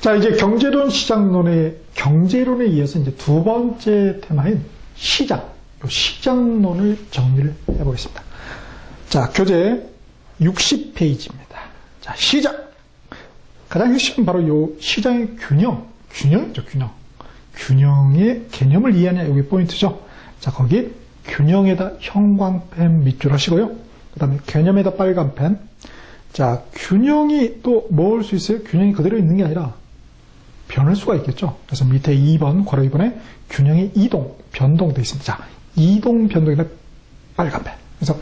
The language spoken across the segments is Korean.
자, 이제 경제론 경제론에 이어서 이제 두 번째 테마인 시장, 요 시장론을 정리를 해보겠습니다. 자, 교재 60페이지입니다. 자, 시장. 가장 핵심은 바로 요 시장의 균형이죠, 균형. 균형의 개념을 이해하냐, 여기 포인트죠. 자, 거기 균형에다 형광펜 밑줄 하시고요. 그 다음에 개념에다 빨간펜. 자, 균형이 또 뭐 할 수 있어요? 균형이 그대로 있는 게 아니라 변할 수가 있겠죠. 그래서 밑에 2번, 괄호 2번에 균형이 변동되어 있습니다. 자, 이동, 변동이나 빨간펜. 그래서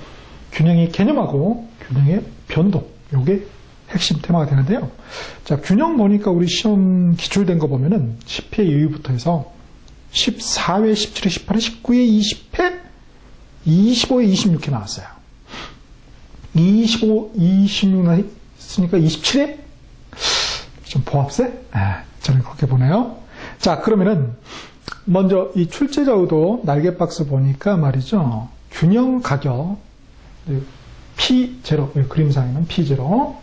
균형의 개념하고 균형의 변동, 요게 핵심 테마가 되는데요. 자, 균형 보니까 우리 시험 기출된 거 보면은 10회 이후부터 해서 14회, 17회, 18회, 19회, 20회, 25회, 26회 나왔어요. 25, 26나 했으니까 27회? 좀 보합세? 저는 그렇게 보네요. 자, 그러면은 먼저 이 출제자우도 날개박스 보니까 말이죠. 균형 가격 P0, 그림상에는 P0.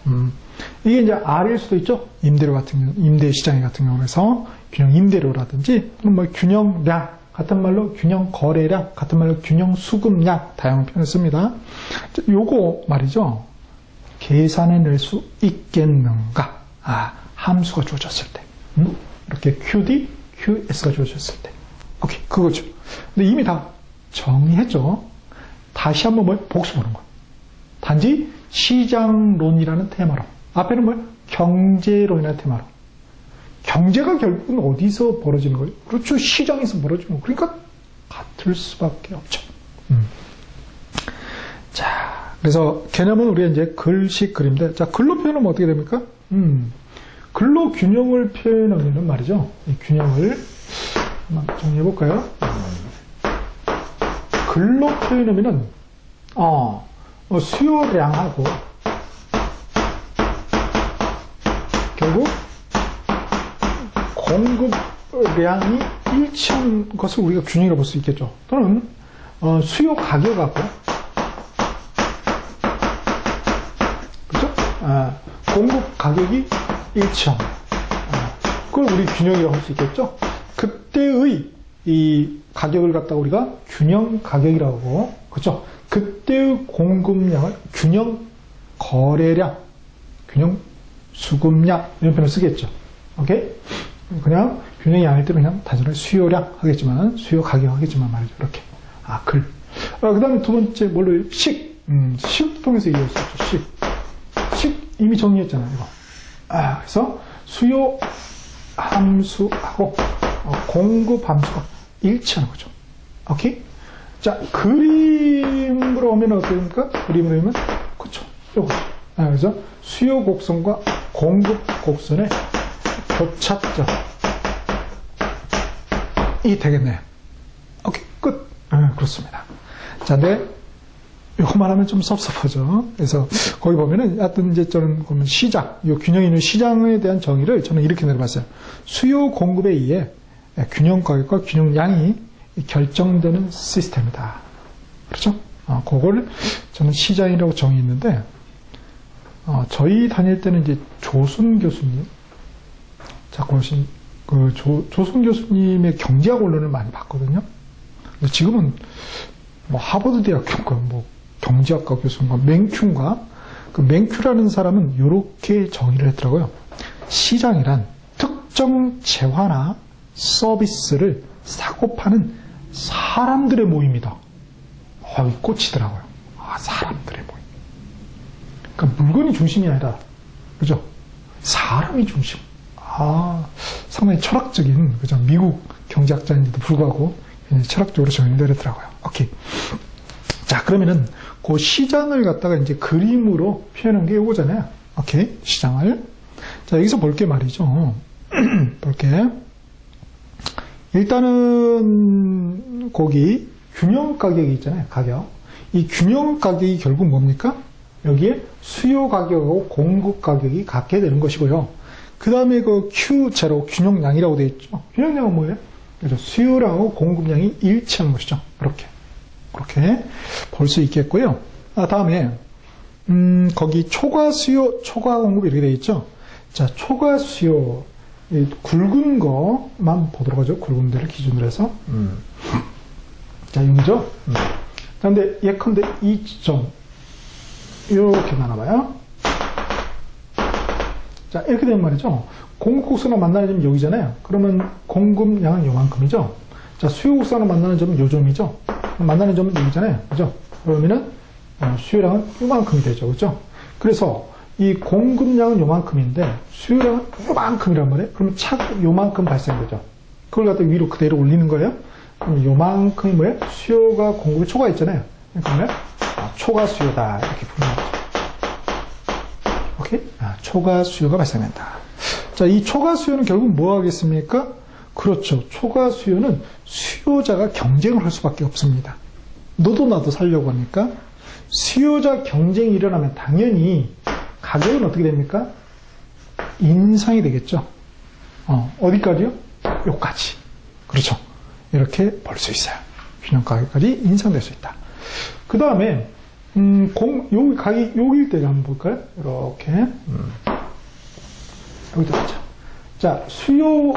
이게 이제 R일 수도 있죠. 임대 시장 같은 경우에서 균형 임대료라든지, 뭐 균형량, 같은 말로 균형 거래량, 같은 말로 균형 수급량, 다양한 표현을 씁니다. 요거 말이죠. 계산해낼 수 있겠는가? 함수가 주어졌을 때. 이렇게 QD, QS가 주어졌을 때. 오케이, 그거죠. 근데 이미 다 정리했죠. 다시 한번 복습하는 거. 단지 시장론이라는 테마로. 앞에는 경제론이라는 테마로. 경제가 결국은 어디서 벌어지는 거예요? 그렇죠. 시장에서 벌어지는 거. 그러니까 같을 수밖에 없죠. 자, 그래서 개념은 우리가 이제 글식 그림인데, 자, 글로 표현하면 어떻게 됩니까? 글로 균형을 표현하면은 말이죠. 이 균형을 한번 정리해 볼까요? 글로 표현하면은, 수요량하고, 결국, 공급량이 일치한 것을 우리가 균형이라고 볼 수 있겠죠. 또는, 수요 가격하고, 그죠? 공급 가격이 일치한, 그걸 우리 균형이라고 할 수 있겠죠. 그때의 이 가격을 갖다가 우리가 균형 가격이라고, 그죠? 그때의 공급량을 균형 거래량, 균형 수급량, 이런 표현을 쓰겠죠. 오케이? 그냥 균형이 아닐 때는 그냥 단순히 수요량 하겠지만, 수요 가격 하겠지만 말이죠. 이렇게. 글. 그 다음에 두 번째, 뭘로, 식 통해서 이해할 수 있죠. 식 이미 정리했잖아요, 이거. 그래서 수요 함수하고 공급 함수가 일치하는 거죠. 오케이? 자, 그림으로 오면 어떻게 됩니까? 그림으로 오면, 그쵸. 요거. 그래서 수요 곡선과 공급 곡선의 교차점이 되겠네요. 오케이, 끝. 그렇습니다. 자, 근데 이거만 하면 좀 섭섭하죠. 그래서 거기 보면은 하여튼 이제 저는 보면 시장, 이 균형 있는 시장에 대한 정의를 저는 이렇게 내려봤어요. 수요 공급에 의해 균형 가격과 균형량이 결정되는 시스템이다. 그렇죠? 그걸 저는 시장이라고 정의했는데, 저희 다닐 때는 이제 조순 교수님, 자꾸 오신 조순 교수님의 경제학 원론을 많이 봤거든요. 근데 지금은 하버드 대학교가 경제학과 교수인가 맹큐인가, 그 맹큐라는 사람은 이렇게 정의를 했더라고요. 시장이란 특정 재화나 서비스를 사고 파는 사람들의 모임이다. 꽂히더라고요. 사람들의 모임. 그러니까 물건이 중심이 아니라, 그죠? 사람이 중심. 상당히 철학적인, 그죠? 미국 경제학자인데도 불구하고 철학적으로 정의를 내렸더라고요. 오케이. 자, 그러면은 그 시장을 갖다가 이제 그림으로 표현한 게 이거잖아요. 오케이. 시장을. 자, 여기서 볼 게 말이죠. 볼게. 일단은 거기 균형 가격이 있잖아요. 가격. 이 균형 가격이 결국 뭡니까? 여기에 수요 가격하고 공급 가격이 같게 되는 것이고요. 그 다음에 그 Q0 균형량이라고 되어 있죠. 균형량은 뭐예요? 그래서 수요량하고 공급량이 일치하는 것이죠. 그렇게 볼 수 있겠고요. 다음에 거기 초과 수요, 초과 공급 이렇게 되어 있죠. 자, 초과 수요, 이 굵은 거만 보도록 하죠. 굵은 데를 기준으로 해서. 자, 여기죠. 자, 근데 예컨대 이 지점, 이렇게 나눠봐요. 자, 이렇게 되면 말이죠. 공급곡선으로 만나는 점이 여기잖아요. 그러면 공급량은 요만큼이죠. 자, 수요곡선으로 만나는 점은 요 점이죠. 만나는 점은 여기잖아요. 그죠? 그러면은 수요량은 요만큼이 되죠. 그죠? 그래서 이 공급량은 요만큼인데 수요량은 요만큼이란 말이에요. 그러면 차가 요만큼 발생되죠. 그걸 갖다 위로 그대로 올리는 거예요. 그럼 요만큼이 뭐예요? 수요가 공급이 초과 있잖아요. 그러니까 초과 수요다. 이렇게 부르는 거죠. 오케이? 초과 수요가 발생된다. 자, 이 초과 수요는 결국 뭐 하겠습니까? 그렇죠. 초과 수요는 수요자가 경쟁을 할 수밖에 없습니다. 너도 나도 살려고 하니까 수요자 경쟁이 일어나면 당연히 가격은 어떻게 됩니까? 인상이 되겠죠. 어디까지요? 요까지. 그렇죠. 이렇게 볼 수 있어요. 균형 가격까지 인상될 수 있다. 그 다음에 여기 가격 여기일 때 한번 볼까요? 이렇게 여기도 보자. 자, 수요는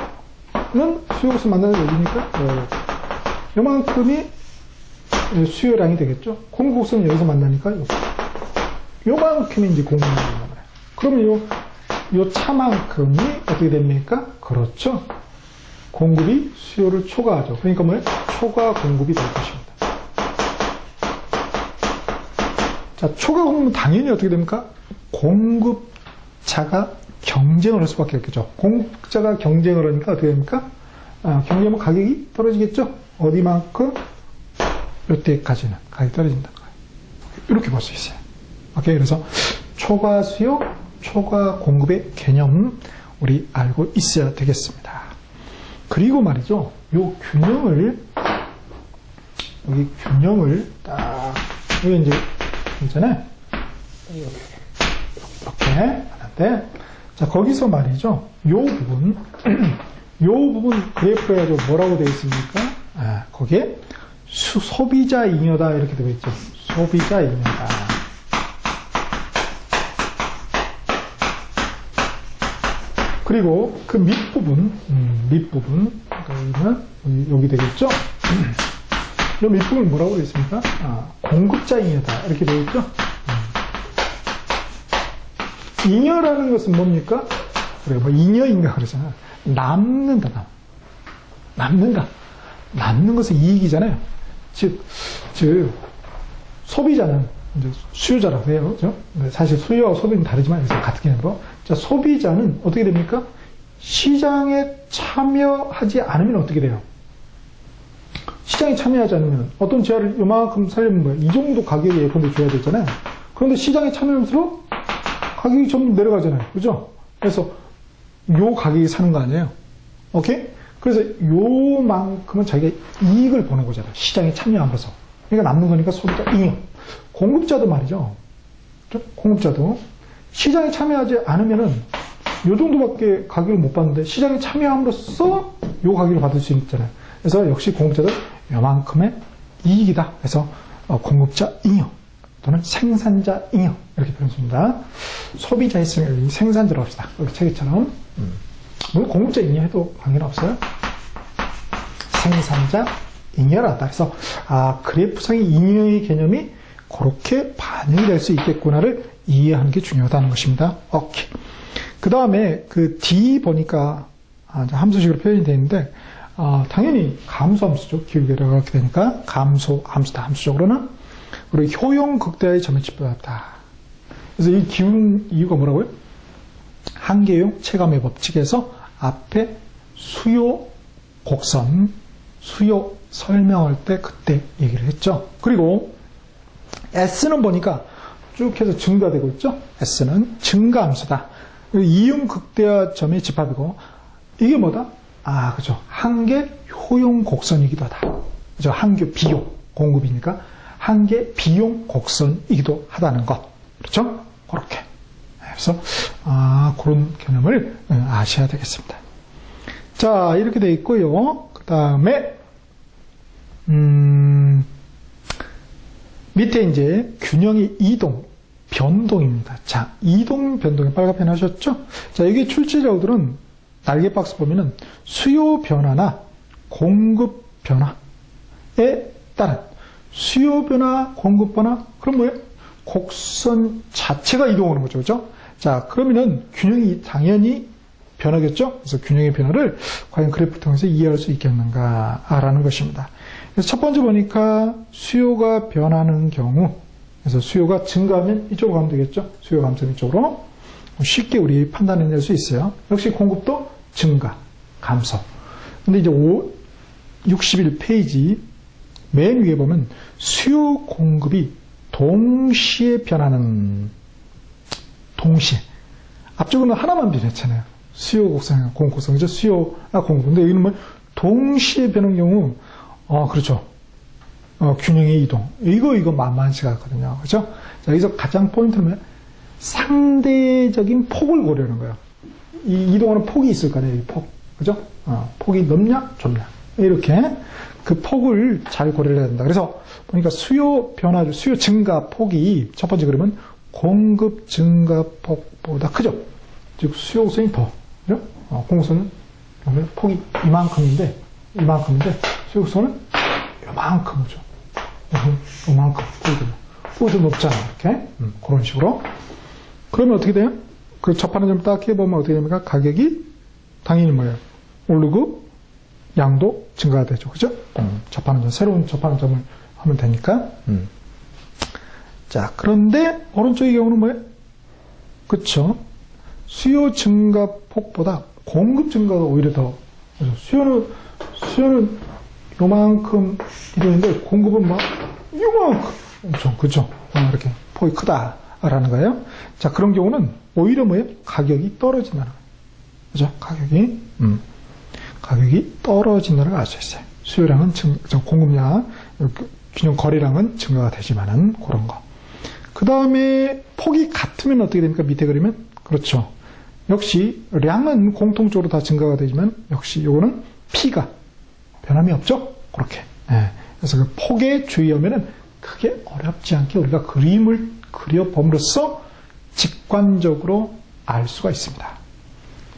수요에서 만나는 여기니까 요만큼이 수요량이 되겠죠. 공급선은 여기서 만나니까 요만큼이 이제 공급량이 나와요. 그러면 요 차만큼이 어떻게 됩니까? 그렇죠. 공급이 수요를 초과하죠. 그러니까 뭐예요? 초과 공급이 될 것입니다. 자, 초과 공급은 당연히 어떻게 됩니까? 공급자가 경쟁을 할 수밖에 없겠죠. 공급자가 경쟁을 하니까 어떻게 됩니까? 경쟁하면 가격이 떨어지겠죠. 어디만큼? 이때까지는 가격이 떨어진다는 거예요. 이렇게 볼 수 있어요. 오케이. 그래서 초과 수요, 초과 공급의 개념 우리 알고 있어야 되겠습니다. 그리고 말이죠. 요 균형을 여기 균형을 딱 여기 이제 있잖아요. 이렇게 하는데 자, 거기서 말이죠. 요 부분 그래프에 가지고 뭐라고 되어 있습니까? 거기에 소비자 잉여다 이렇게 되어 있죠. 소비자 잉여다. 그리고 그 밑부분 여기 되겠죠? 이 밑부분 뭐라고 되어 있습니까? 공급자 잉여다 이렇게 되어 있죠? 잉여라는 것은 뭡니까? 그래, 뭐 잉여인가 그러잖아. 남는다. 남는 것은 이익이잖아요. 즉 소비자는 이제 수요자라고 해요. 그죠? 사실 수요와 소비는 다르지만 여기서 같은 개념으로. 자, 소비자는 어떻게 됩니까? 시장에 참여하지 않으면 어떻게 돼요? 시장에 참여하지 않으면 어떤 제한을 요만큼 살려면 뭐예요? 이 정도 가격에 예컨대 줘야 되잖아요. 그런데 시장에 참여할수록 가격이 좀 내려가잖아요. 그죠? 그래서 요 가격에 사는 거 아니에요? 오케이? 그래서 요만큼은 자기가 이익을 보는 거잖아요. 시장에 참여하면서. 그러니까 남는 거니까 소비자 잉여. 공급자도 말이죠. 공급자도 시장에 참여하지 않으면은 요 정도밖에 가격을 못 받는데 시장에 참여함으로써 요 가격을 받을 수 있잖아요. 그래서 역시 공급자도 요만큼의 이익이다. 그래서 공급자 잉여 또는 생산자 잉여 이렇게 표현합니다. 소비자 했으면 생산자로 합시다. 여기 책에처럼 물론 공급자 잉여 해도 관계는 없어요. 생산자 잉여라다. 그래서 그래프상의 잉여의 개념이 그렇게 반영이 될 수 있겠구나를 이해하는 게 중요하다는 것입니다. 오케이. 그 다음에 그 D 보니까 함수식으로 표현이 되는데 당연히 감소함수죠. 기울기가 그렇게 되니까 함수다. 함수적으로는 그리고 효용 극대화의 점에 집중했다. 그래서 이 기운 이유가 뭐라고요? 한계용 체감의 법칙에서 앞에 수요 곡선, 수요 설명할 때 그때 얘기를 했죠. 그리고 S는 보니까 쭉 해서 증가되고 있죠. S는 증가함수다. 이용 극대화 점의 집합이고 이게 뭐다? 그죠. 한계 효용 곡선이기도 하다. 그죠. 한계 비용 공급이니까 한계 비용 곡선이기도 하다는 것. 그렇죠? 그렇게. 그래서 그런 개념을 아셔야 되겠습니다. 자, 이렇게 돼 있고요. 그 다음에 밑에 이제 균형의 이동, 변동입니다. 자, 이동, 변동에 빨갛게 하셨죠? 자, 이게 출제자들은 날개 박스 보면은 수요 변화나 공급 변화에 따른 수요 변화, 공급 변화, 그럼 뭐예요? 곡선 자체가 이동하는 거죠. 그죠? 자, 그러면은 균형이 당연히 변하겠죠? 그래서 균형의 변화를 과연 그래프 통해서 이해할 수 있겠는가라는 것입니다. 그래서 첫 번째 보니까 수요가 변하는 경우, 그래서 수요가 증가하면 이쪽으로 가면 되겠죠? 수요 감소는 이쪽으로. 쉽게 우리 판단해낼 수 있어요. 역시 공급도 증가, 감소. 근데 이제 61페이지 맨 위에 보면 수요 공급이 동시에 변하는, 동시에. 앞쪽으로는 하나만 변했잖아요. 수요 곡선, 공급 곡선이죠. 수요나 공급. 근데 여기는 뭐 동시에 변하는 경우, 그렇죠. 균형의 이동. 이거 만만치가 않거든요. 그죠? 자, 여기서 가장 포인트는 상대적인 폭을 고려하는 거예요. 이 이동하는 폭이 있을 거 아니에요. 이 폭. 그죠? 폭이 넓냐, 좁냐. 이렇게 그 폭을 잘 고려를 해야 된다. 그래서 보니까 수요 변화, 수요 증가 폭이 첫 번째 그러면 공급 증가 폭보다 크죠. 즉 수요 곡선이 더, 그죠? 공급선은 폭이 이만큼인데 수요 곡선은 요만큼이죠. 요만큼 폭이 높잖아. 이렇게 그런 식으로. 그러면 어떻게 돼요? 그 접하는 점 딱 해보면 어떻게 됩니까? 가격이 당연히 뭐예요? 오르고 양도 증가가 되죠. 그죠? 접하는 점, 새로운 접하는 점을 하면 되니까. 자, 그런데 오른쪽의 경우는 뭐예요? 그쵸? 수요 증가 폭보다 공급 증가가 오히려 더, 수요는 요만큼 이러는데 공급은 막 요만큼 엄청, 그죠? 이렇게 폭이 크다라는 거예요. 자, 그런 경우는 오히려 뭐예요? 가격이 떨어진다는 거예요. 그죠? 가격이 떨어진다는 걸 알 수 있어요. 수요량은 공급량, 균형 거래량은 증가가 되지만은 그런 거. 그 다음에 폭이 같으면 어떻게 됩니까? 밑에 그리면 그렇죠. 역시 량은 공통적으로 다 증가가 되지만 역시 요거는 P가 변함이 없죠. 그렇게. 네. 그래서 그 폭에 주의하면은 크게 어렵지 않게 우리가 그림을 그려봄으로써 직관적으로 알 수가 있습니다.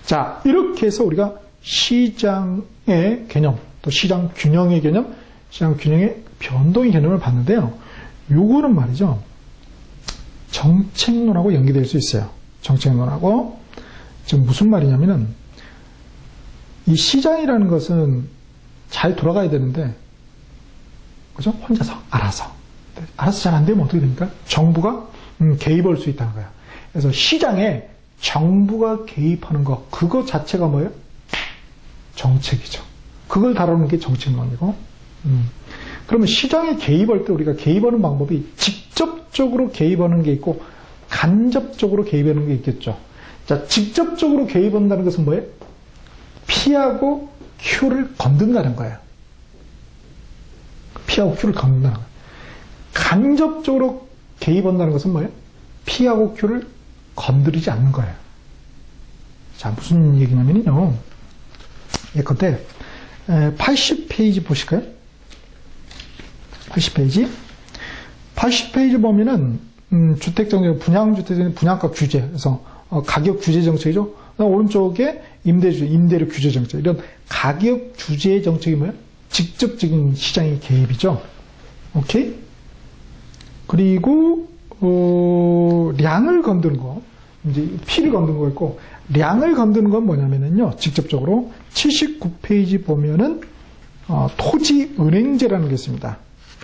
자, 이렇게 해서 우리가 시장의 개념, 또 시장 균형의 개념, 시장 균형의 변동의 개념을 봤는데요. 요거는 말이죠. 정책론하고 연계될 수 있어요. 정책론하고. 지금 무슨 말이냐면은 이 시장이라는 것은 잘 돌아가야 되는데, 그죠? 혼자서, 알아서 잘 안 되면 어떻게 됩니까? 정부가 개입할 수 있다는 거예요. 그래서 시장에 정부가 개입하는 거, 그거 자체가 뭐예요? 정책이죠. 그걸 다루는 게 정책론이고. 그러면 시장에 개입할 때 우리가 개입하는 방법이 직접적으로 개입하는 게 있고 간접적으로 개입하는 게 있겠죠. 자, 직접적으로 개입한다는 것은 뭐예요? P하고 Q를 건든다는 거예요. P하고 Q를 건든다는 거예요. 간접적으로 개입한다는 것은 뭐예요? P하고 Q를 건드리지 않는 거예요. 자, 무슨 얘기냐면요. 예컨대 80페이지 보실까요? 80페이지 보면은 주택정책, 분양주택 분양가 규제, 그래서 가격 규제 정책이죠. 오른쪽에 임대료 규제 정책, 이런 가격 규제 정책이 뭐예요? 직접적인 시장의 개입이죠. 오케이? 그리고 량을 건드는 거, 이제 P를 건드는 거 있고, 량을 건드는 건 뭐냐면요, 직접적으로 79페이지 보면은 토지은행제라는 게 있습니다.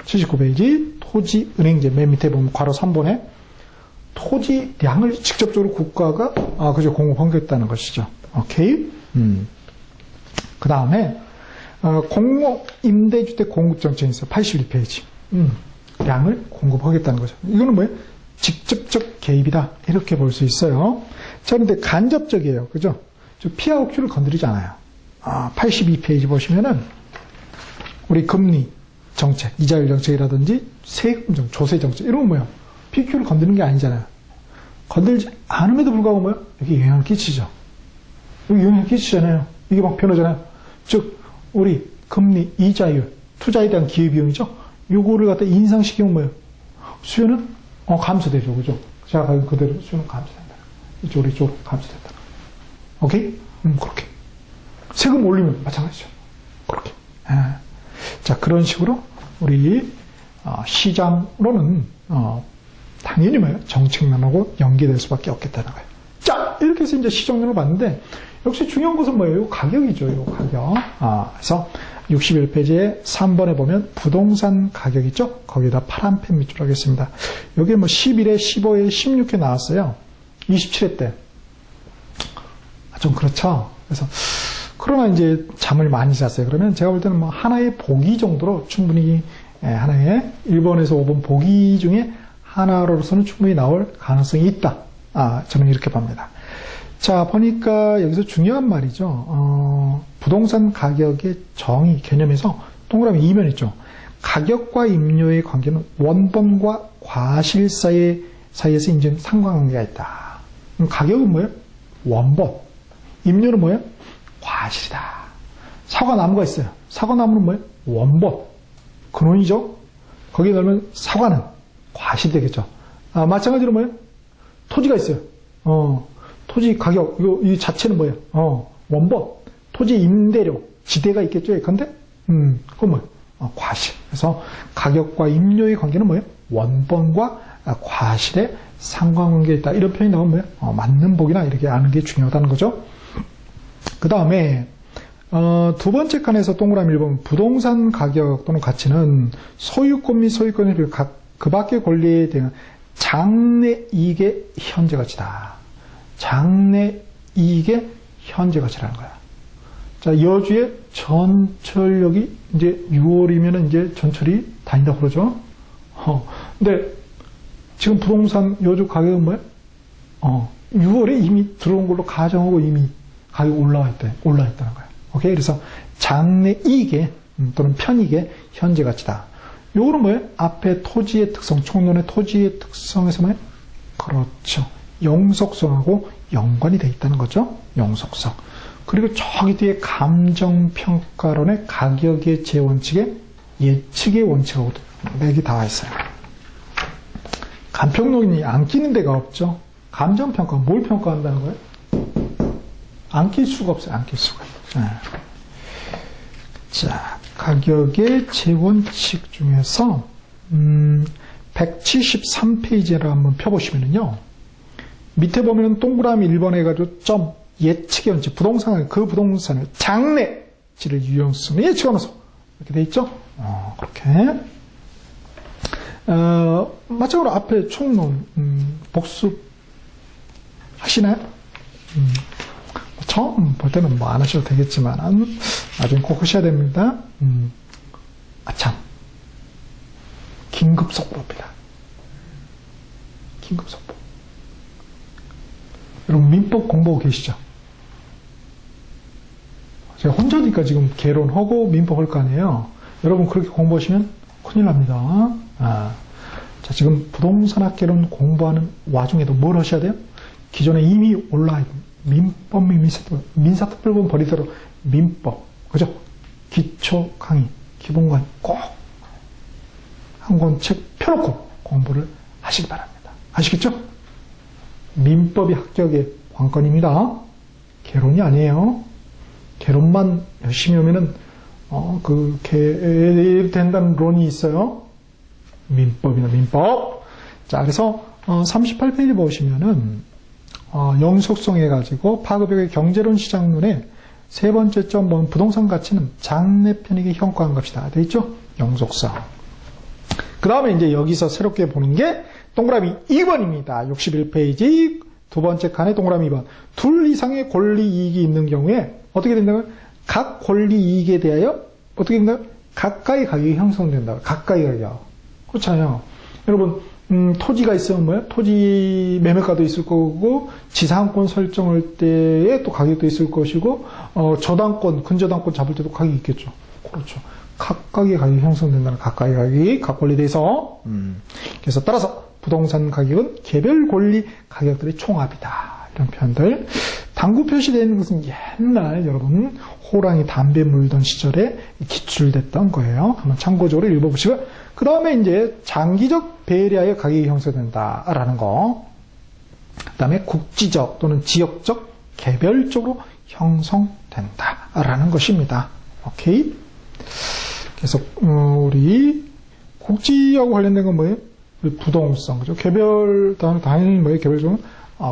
79페이지 토지은행제 맨 밑에 보면 괄호 3번에 토지량을 직접적으로 국가가 그죠, 공급하겠다는 것이죠. 오케이. 그 다음에 공공임대주택 공급정책이 있어요. 81페이지. 량을 공급하겠다는 거죠. 이거는 뭐예요? 직접적 개입이다. 이렇게 볼 수 있어요. 자, 그런데 간접적이에요. 그죠? P하고 Q를 건드리지 않아요. 82페이지 보시면은 우리 금리 정책, 이자율 정책이라든지 세금 정책, 조세 정책 이런 건 뭐예요? P, Q를 건드리는 게 아니잖아요. 건들지 않음에도 불구하고 뭐예요? 여기 영향을 끼치죠. 여기 영향을 끼치잖아요. 이게 막 변하잖아요. 즉 우리 금리, 이자율, 투자에 대한 기회비용이죠. 요거를 갖다 인상시키면 뭐예요? 수요는 감소되죠. 그죠? 제가 가진 그대로 수요는 감소된다. 이쪽으로 감소된다. 오케이? 그렇게. 세금 올리면 마찬가지죠. 그렇게. 자, 그런 식으로 우리 시장으로는 당연히 뭐예요? 정책론하고 연계될 수밖에 없겠다는 거예요. 자, 이렇게 해서 이제 시정론을 봤는데 역시 중요한 것은 뭐예요? 가격이죠. 요 가격. 그래서 61페이지에 3번에 보면 부동산 가격 있죠? 거기다 파란 펜 밑줄 하겠습니다. 여기 뭐 11회, 15회, 16회 나왔어요. 27회 때. 좀 그렇죠? 그래서 그러나 이제 잠을 많이 잤어요. 그러면 제가 볼 때는 뭐 하나의 보기 정도로 충분히 하나의 1번에서 5번 보기 중에 하나로서는 충분히 나올 가능성이 있다. 저는 이렇게 봅니다. 자, 보니까 여기서 중요한 말이죠. 부동산 가격의 정의 개념에서 동그라미 2면 있죠. 가격과 임료의 관계는 원본과 과실 사이에서 인정 상관관계가 있다. 그럼 가격은 뭐예요? 원본. 임료는 뭐예요? 과실이다. 사과나무가 있어요. 사과나무는 뭐예요? 원본. 근원이죠. 거기에 넣으면 사과는 과실이 되겠죠. 마찬가지로 뭐예요? 토지가 있어요. 토지 가격, 이 자체는 뭐예요? 원본. 토지 임대료, 지대가 있겠죠. 예컨대? 그건 뭐예요? 과실. 그래서 가격과 임료의 관계는 뭐예요? 원본과 과실의 상관관계에 있다. 이런 표현이 나오면 뭐예요? 맞는 복이나 이렇게 아는 게 중요하다는 거죠. 그 다음에, 두 번째 칸에서 동그라미를 보면 부동산 가격 또는 가치는 소유권 및 소유권의 그 밖의 권리에 대한 장래 이익의 현재 가치다. 장래 이익의 현재 가치라는 거야. 자, 여주의 전철역이 이제 6월이면 이제 전철이 다닌다고 그러죠. 근데 지금 부동산 여주 가격은 뭐예요? 6월에 이미 들어온 걸로 가정하고 이미 가격이 올라와 있다는 거예요. 오케이? 그래서 장래 이익의 또는 편익의 현재 가치다. 요거는 뭐예요? 앞에 토지의 특성, 총론의 토지의 특성에서 뭐예요? 그렇죠. 영속성하고 연관이 되어 있다는 거죠. 영속성. 그리고 저기 뒤에 감정평가론의 가격의 제원칙에 예측의 원칙하고 맥이 닿아 있어요. 감평론이 안 끼는 데가 없죠. 감정평가, 뭘 평가한다는 거예요? 안 낄 수가 없어요. 안 낄 수가. 자, 가격의 제원칙 중에서 173페이지를 한번 펴보시면요. 밑에 보면은 동그라미 1번 해가지고 점 예측의 원칙, 부동산을 그 부동산을 장래치를 유형성을 예측하면서 이렇게 돼 있죠. 그렇게. 마찬가지로 앞에 총론 복습 하시나요? 처음 볼 때는 뭐 안 하셔도 되겠지만 나중에 꼭 하셔야 됩니다. 참 긴급속보입니다. 긴급속보. 여러분 민법 공부하고 계시죠? 제가 혼자니까 지금 개론하고 민법 할 거 아니에요. 여러분 그렇게 공부하시면 큰일 납니다. 자, 지금 부동산학개론 공부하는 와중에도 뭘 하셔야 돼요? 기존에 이미 올라와 있는 민법 및 민사특별법 버리더라도 민법, 그죠? 기초 강의, 기본 강의 꼭 한 권 책 펴놓고 공부를 하시기 바랍니다. 아시겠죠? 민법이 합격의 관건입니다. 개론이 아니에요. 개론만 열심히 하면은 된다는 론이 있어요. 민법이나 민법. 자, 그래서 38페이지 보시면은 영속성 해가지고 파급력의 경제론 시장론의 세 번째 점 보면 부동산 가치는 장래 편익의 현가한 값이다. 돼 있죠? 영속성. 그 다음에 이제 여기서 새롭게 보는 게 동그라미 2번입니다. 61페이지 두 번째 칸에 동그라미 2번. 둘 이상의 권리 이익이 있는 경우에 어떻게 된다고요? 각 권리 이익에 대하여 어떻게 된다고요? 가까이 가격이 형성된다. 가까이 가격. 그렇잖아요. 여러분 토지가 있으면 뭐예요? 토지 매매가도 있을 거고 지상권 설정할 때에 또 가격도 있을 것이고 저당권, 근저당권 잡을 때도 가격이 있겠죠. 그렇죠. 각각의 가격이 형성된다는 가까이 가격이 각 권리에 대해서 그래서 따라서 부동산 가격은 개별 권리 가격들의 총합이다. 이런 표현들. 당구 표시되어 있는 것은 옛날 여러분 호랑이 담배 물던 시절에 기출됐던 거예요. 한번 참고적으로 읽어보시고 그 다음에 이제 장기적 배려하여 가격이 형성된다라는 거. 그 다음에 국지적 또는 지역적 개별적으로 형성된다. 라는 것입니다. 오케이. 그래서 우리 국지하고 관련된 건 뭐예요? 우리 부동성, 그죠? 개별, 당연히 뭐예요? 개별성은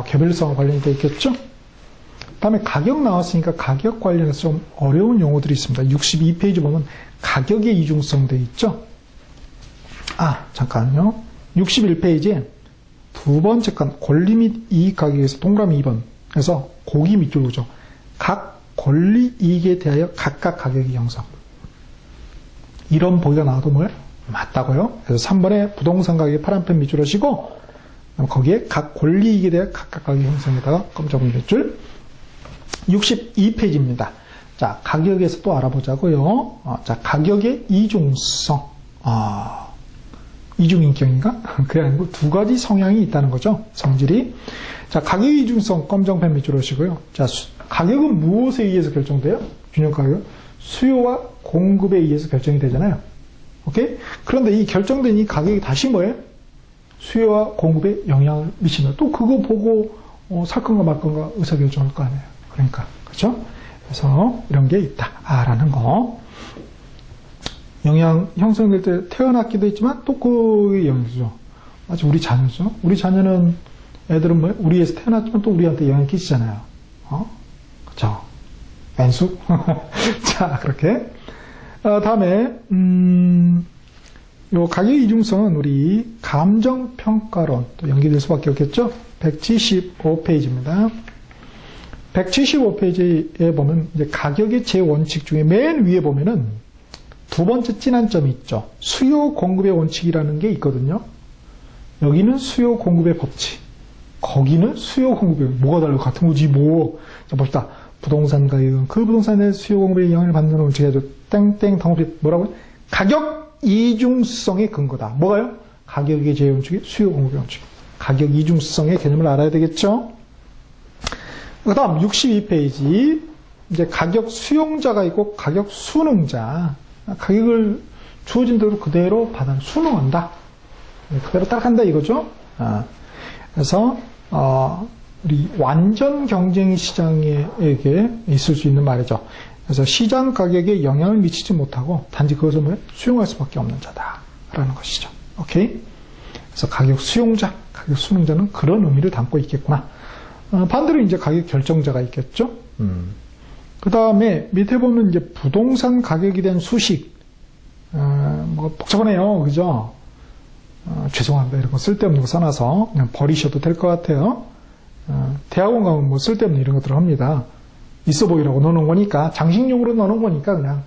개별성 관련이 되어 있겠죠? 다음에 가격 나왔으니까 가격 관련해서 좀 어려운 용어들이 있습니다. 62페이지 보면 가격의 이중성 되어 있죠? 잠깐요. 61페이지에 두 번째 칸 권리 및 이익 가격에서 동그라미 2번. 그래서 고기 밑줄 그죠? 각 권리 이익에 대하여 각각 가격이 형성. 이런 보기가 나와도 뭐예요? 맞다고요. 그래서 3번에 부동산 가격의 파란펜 밑줄 하시고 거기에 각 권리 이익에 대해 각각 가격 형성에다가 검정색 밑줄. 62페이지입니다. 자, 가격에서 또 알아보자고요. 자, 가격의 이중성. 이중인격인가? 그게 아니고 두 가지 성향이 있다는 거죠. 성질이. 자, 가격의 이중성 검정펜 밑줄 하시고요. 자, 가격은 무엇에 의해서 결정돼요? 균형 가격. 수요와 공급에 의해서 결정이 되잖아요. 오케이? 그런데 이 결정된 이 가격이 다시 뭐예요? 수요와 공급에 영향을 미치면 또 그거 보고 살 건가 말 건가 의사결정할 거 아니에요. 그러니까. 그렇죠? 그래서 이런 게 있다라는 거. 영향 형성될 때 태어났기도 했지만 또 그의 영향이죠. 마치 우리 자녀죠. 우리 자녀는 애들은 뭐예요? 우리에서 태어났지만 또 우리한테 영향 끼치잖아요. 그렇죠? 왼수? 자, 그렇게. 다음에 요 가격 이중성은 우리 감정평가론 또 연계될 수밖에 없겠죠? 175페이지입니다. 175페이지에 보면 이제 가격의 제 원칙 중에 맨 위에 보면은 두 번째 진한 점이 있죠. 수요 공급의 원칙이라는 게 있거든요. 여기는 수요 공급의 법칙. 거기는 수요 공급의 뭐가 달라요? 같은 거지 뭐. 자, 봅시다. 부동산 가격은 그 부동산의 수요 공급에 영향을 받는 원칙이 아주 땡땡 당업이 뭐라고요? 가격 이중성의 근거다. 뭐가요? 가격의 제 원칙이 수요 공급의 원칙. 가격 이중성의 개념을 알아야 되겠죠? 그 다음 62페이지. 이제 가격 수용자가 있고 가격 수능자. 가격을 주어진 대로 그대로 받아 수능한다. 그대로 따라간다 이거죠. 그래서 우리 완전 경쟁 시장에게 있을 수 있는 말이죠. 그래서 시장 가격에 영향을 미치지 못하고 단지 그것을 뭐 수용할 수밖에 없는 자다라는 것이죠. 오케이. 그래서 가격 수용자, 가격 수능자는 그런 의미를 담고 있겠구나. 반대로 이제 가격 결정자가 있겠죠. 그 다음에 밑에 보면 이제 부동산 가격에 대한 수식. 뭐 복잡하네요. 그죠? 죄송합니다. 이런 거 쓸데없는 거 써놔서 그냥 버리셔도 될 것 같아요. 대학원 가면 뭐 쓸데없는 이런 것들을 합니다. 있어 보이라고 넣어놓은 거니까, 장식용으로 넣어놓은 거니까 그냥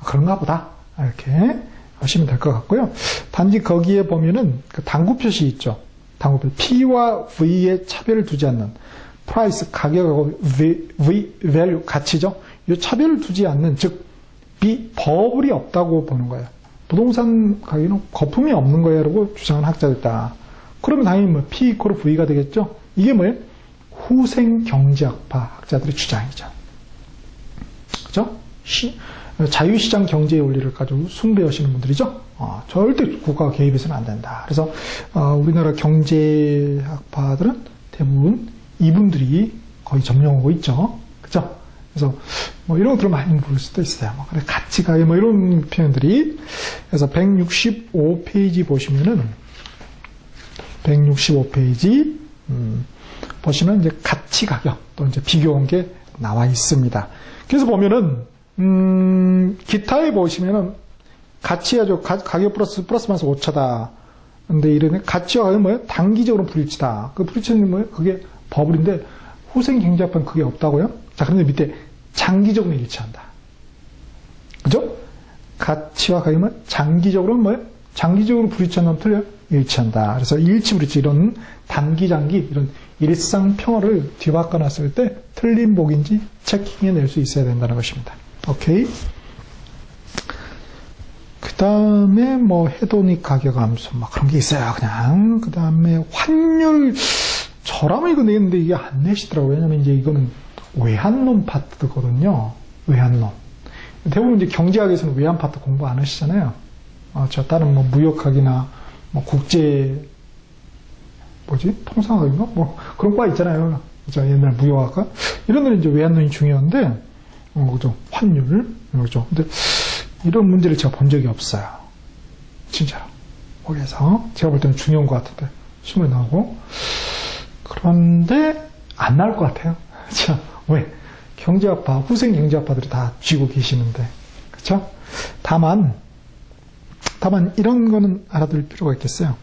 그런가 보다. 이렇게 하시면 될 것 같고요. 단지 거기에 보면은 그 당구 표시 있죠. 당구 표시. P와 V의 차별을 두지 않는 price, 가격하고 value, 가치죠. 이 차별을 두지 않는, 즉, 버블이 없다고 보는 거예요. 부동산 가격은 거품이 없는 거야라고 주장하는 학자도 있다. 그러면 당연히 뭐 P 이퀄 V가 되겠죠. 이게 뭐예요? 후생 경제학파 학자들의 주장이죠. 그죠? 자유시장 경제의 원리를 가지고 숭배하시는 분들이죠. 절대 국가가 개입해서는 안 된다. 그래서 우리나라 경제학파들은 대부분 이분들이 거의 점령하고 있죠. 그죠? 그래서 뭐 이런 것들을 많이 부를 수도 있어요. 뭐 그래 가치가격 뭐 이런 표현들이. 그래서 165페이지 보시면은 165페이지 보시면 이제 가치 가격 또 이제 비교한 게 나와 있습니다. 그래서 보면은 기타에 보시면은 가치가 가격 플러스 마이너스 오차다. 근데 이런 가치와 가격은 뭐예요? 단기적으로 불일치다. 그 불일치는 뭐예요? 그게 버블인데 후생 경제학파는 그게 없다고요? 자, 그런데 밑에 장기적으로 일치한다. 그죠? 가치와 가격은 장기적으로는 뭐예요? 장기적으로 불일치한다면 틀려요? 일치한다. 그래서 일치, 불일치 이런 단기, 장기 이런 일상 평어를 뒤바꿔 놨을 때 틀린 복인지 체킹해낼 수 있어야 된다는 것입니다. 오케이. 그 다음에 뭐 헤도닉 가격 함수 막 그런 게 있어요. 그냥. 그 다음에 환율 저라면 이거 내는데 이게 안 내시더라고요. 왜냐면 이제 이거는 외환론 파트거든요. 외환론. 대부분 이제 경제학에서는 외환 파트 공부 안 하시잖아요. 저 다른 뭐 무역학이나 뭐 국제 통상학인가 뭐 그런 과 있잖아요. 저 옛날 무역학과 이런 데는 이제 외환론이 중요한데 그죠? 환율, 그죠? 근데 이런 문제를 제가 본 적이 없어요. 진짜로. 거기에서 제가 볼 때는 중요한 것 같은데 신문에 나오고 그런데 안 나올 것 같아요. 자, 왜? 경제학파, 후생 경제학파들이 다 쥐고 계시는데, 그렇죠? 다만 이런 거는 알아둘 필요가 있겠어요.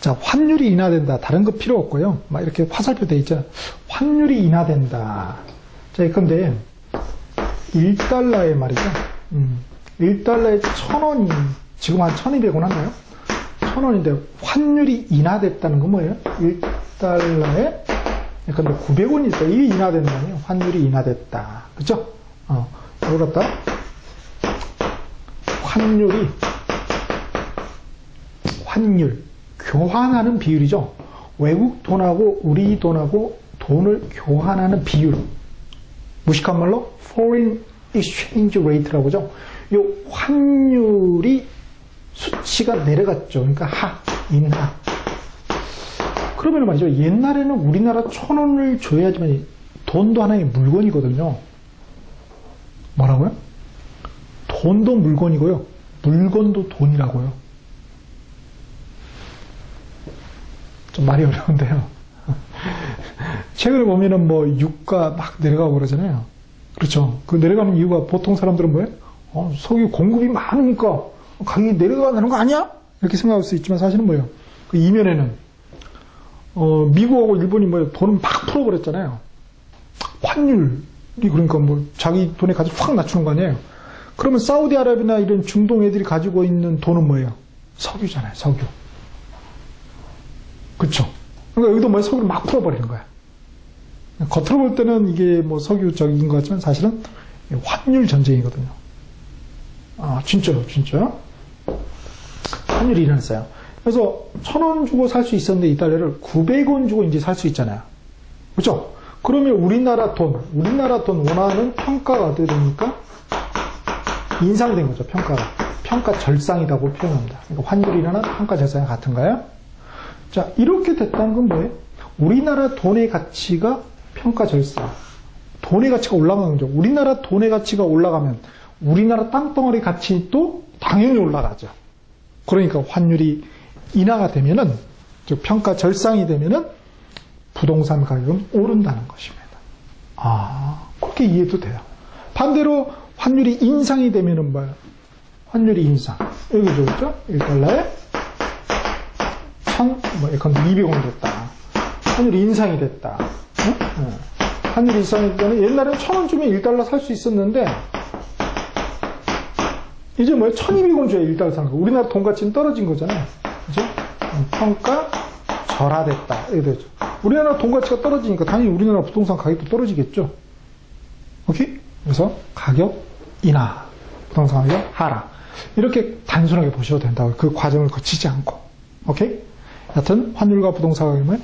자, 환율이 인하된다. 다른 거 필요 없고요. 막 이렇게 화살표 돼 있잖아요. 환율이 인하된다. 자, 근데 1달러에 말이죠. 1달러에 1,000원이 지금 한 1,200원 한가요? 1,000원인데 환율이 인하됐다는 건 뭐예요? 1달러에 근데 900원이 있다. 이게 인하된다면 환율이 인하됐다. 그죠? 이걸 갖다 환율 교환하는 비율이죠. 외국 돈하고 우리 돈하고 돈을 교환하는 비율. 무식한 말로 foreign exchange rate라고 하죠. 이 환율이 수치가 내려갔죠. 그러니까 인하. 그러면 말이죠. 옛날에는 우리나라 1,000원을 줘야지만 돈도 하나의 물건이거든요. 뭐라고요? 돈도 물건이고요. 물건도 돈이라고요. 좀 말이 어려운데요. 최근에 보면은 뭐 유가 막 내려가고 그러잖아요. 그렇죠. 그 내려가는 이유가 보통 사람들은 뭐예요? 석유 공급이 많으니까 가격이 내려가는 거 아니야? 이렇게 생각할 수 있지만 사실은 뭐예요? 그 이면에는 미국하고 일본이 뭐 돈을 막 풀어버렸잖아요. 환율이 그러니까 뭐 자기 돈의 가치 확 낮추는 거 아니에요. 그러면 사우디아라비아나 이런 중동 애들이 가지고 있는 돈은 뭐예요? 석유잖아요. 석유. 그쵸? 그러니까 여기도 뭐 석유를 막 풀어버리는 거야. 겉으로 볼 때는 이게 뭐 석유적인 것 같지만 사실은 환율 전쟁이거든요. 진짜요, 진짜. 환율이 일어났어요. 그래서 1,000원 주고 살 수 있었는데 이 달러를 900원 주고 이제 살 수 있잖아요. 그렇죠? 그러면 우리나라 돈 원화는 평가가 어떻게 됩니까? 인상된 거죠, 평가가. 평가 절상이라고 표현합니다. 그러니까 환율이나 평가 절상이 같은가요? 자, 이렇게 됐다는 건 뭐예요? 우리나라 돈의 가치가 평가 절상. 돈의 가치가 올라가는 거죠. 우리나라 돈의 가치가 올라가면 우리나라 땅덩어리 가치도 당연히 올라가죠. 그러니까 환율이 인하가 되면은, 즉 평가 절상이 되면은 부동산 가격은 오른다는 것입니다. 그렇게 이해도 돼요. 반대로 환율이 인상이 되면은 뭐예요? 환율이 인상. 여기죠, 그렇죠? 1달러에 200원 됐다. 환율이 인상이 됐다. 환율이 인상이 되면 옛날에는 1,000원 주면 1달러 살 수 있었는데 이제 뭐예요? 1,200원 줘야 1달러 사는 거. 우리나라 돈 가치는 떨어진 거잖아요. 그죠? 평가 절하됐다. 이렇게 되죠. 우리나라 돈 가치가 떨어지니까 당연히 우리나라 부동산 가격도 떨어지겠죠. 오케이? 그래서 가격 인하, 부동산 가격 하락. 이렇게 단순하게 보셔도 된다고. 그 과정을 거치지 않고. 오케이? 여하튼 환율과 부동산 가격은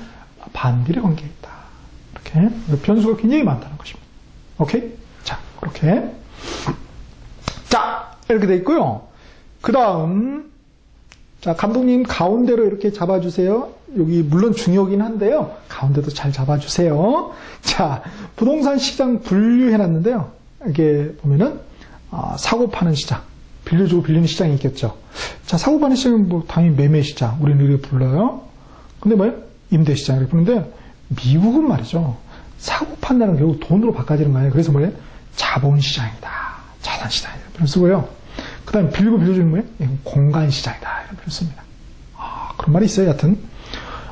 반비례 관계에 있다. 이렇게 변수가 굉장히 많다는 것입니다. 오케이? 자, 그렇게. 자, 이렇게 돼 있고요. 그 다음, 자, 감독님 가운데로 이렇게 잡아주세요. 여기 물론 중요하긴 한데요. 가운데도 잘 잡아주세요. 자, 부동산 시장 분류해놨는데요. 이게 보면은 사고 파는 시장, 빌려주고 빌리는 시장이 있겠죠. 자, 사고 파는 시장은 뭐 당연히 매매 시장, 우리는 이렇게 불러요. 근데 뭐예요? 임대 시장 이렇게 부르는데 미국은 말이죠. 사고 판다는 결국 돈으로 바꿔지는 거예요. 그래서 뭐예요? 자본 시장이다, 자산 시장이다 이런 쓰고요. 그 다음에 빌리고 빌려주는 뭐예요? 공간 시장이다 이런 표현 씁니다. 그런 말이 있어요. 여하튼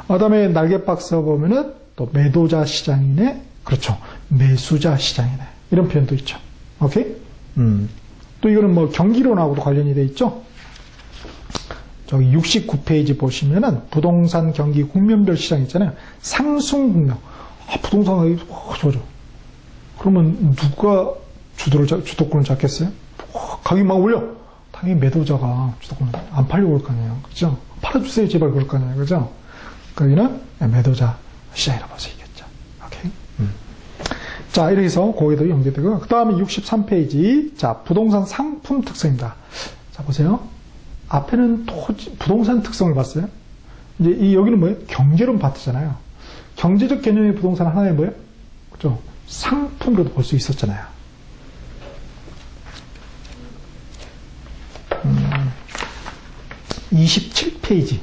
그 다음에 날개박스 보면은 또 매도자 시장이네, 그렇죠, 매수자 시장이네 이런 표현도 있죠. 오케이? 또 이거는 뭐 경기론하고도 관련이 돼 있죠. 저기 69페이지 보시면은 부동산 경기 국면별 시장 있잖아요. 상승 국면. 부동산 가격이 좋아져. 그러면 누가 주도권을 잡겠어요? 가격이 막 올려. 당연히 매도자가 주도권을 안 팔려고 할 거 아니에요. 그죠? 팔아주세요 제발 그럴 거 아니에요. 그죠? 거기는 매도자 시장이라고 볼 수 있겠죠. 오케이. 자, 이렇게 해서 거기도 연계되고요. 그 다음에 63페이지. 자, 부동산 상품 특성입니다. 자, 보세요. 앞에는 부동산 특성을 봤어요. 이제 여기는 뭐예요? 경제론 파트잖아요. 경제적 개념의 부동산 하나에 뭐예요? 그죠? 상품으로도 볼 수 있었잖아요. 27페이지.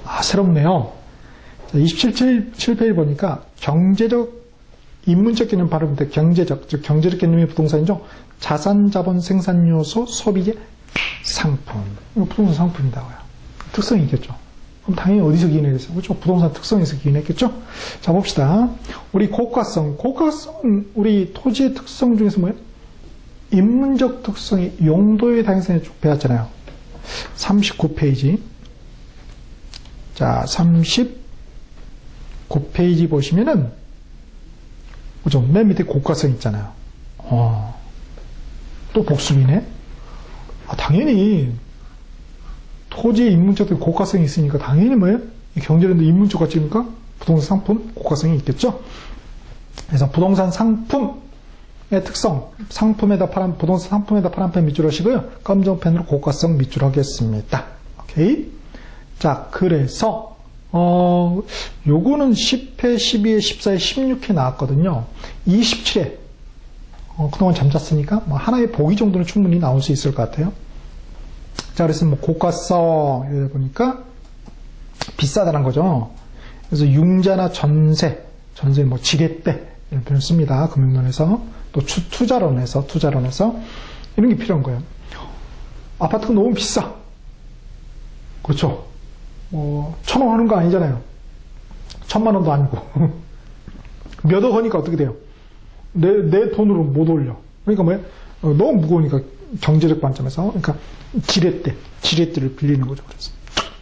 아, 새롭네요. 자, 27페이지 보니까 경제적, 인문적 개념 발음인데 경제적, 즉 경제적 개념의 부동산이죠. 자산, 자본, 생산 요소, 소비재, 상품. 이거 부동산 상품이다고요. 특성이 있겠죠. 그럼 당연히 어디서 기인했겠어요? 그렇죠? 부동산 특성에서 기인했겠죠? 자, 봅시다. 우리 고가성, 우리 토지의 특성 중에서 뭐예요? 인문적 특성이 용도의 다양성에 쭉 배웠잖아요. 39페이지. 자, 39페이지 보시면은, 그죠? 맨 밑에 고가성 있잖아요. 또 복습이네? 아, 당연히, 토지의 인문적 고가성이 있으니까 당연히 뭐예요? 경제론도 인문적 가치니까 부동산 상품 고가성이 있겠죠? 그래서 부동산 상품의 특성, 부동산 상품에다 파란펜 밑줄 하시고요. 검정펜으로 고가성 밑줄 하겠습니다. 오케이. 자, 그래서, 요거는 10회, 12회, 14회, 16회 나왔거든요. 27회. 그동안 잠잤으니까, 뭐, 하나의 보기 정도는 충분히 나올 수 있을 것 같아요. 자, 그래서 뭐, 고가성, 이러다 보니까, 비싸다는 거죠. 그래서 융자나 전세 뭐, 지렛대, 이런 표현을 씁니다. 금융론에서. 또 투자론에서, 이런 게 필요한 거예요. 아파트가 너무 비싸. 그렇죠. 1,000원 하는 거 아니잖아요. 1,000만 원도 아니고. 몇억 하니까 어떻게 돼요? 내 돈으로 못 올려. 그러니까 뭐예요? 너무 무거우니까 경제적 관점에서. 그러니까 지렛대를 빌리는 거죠. 그래서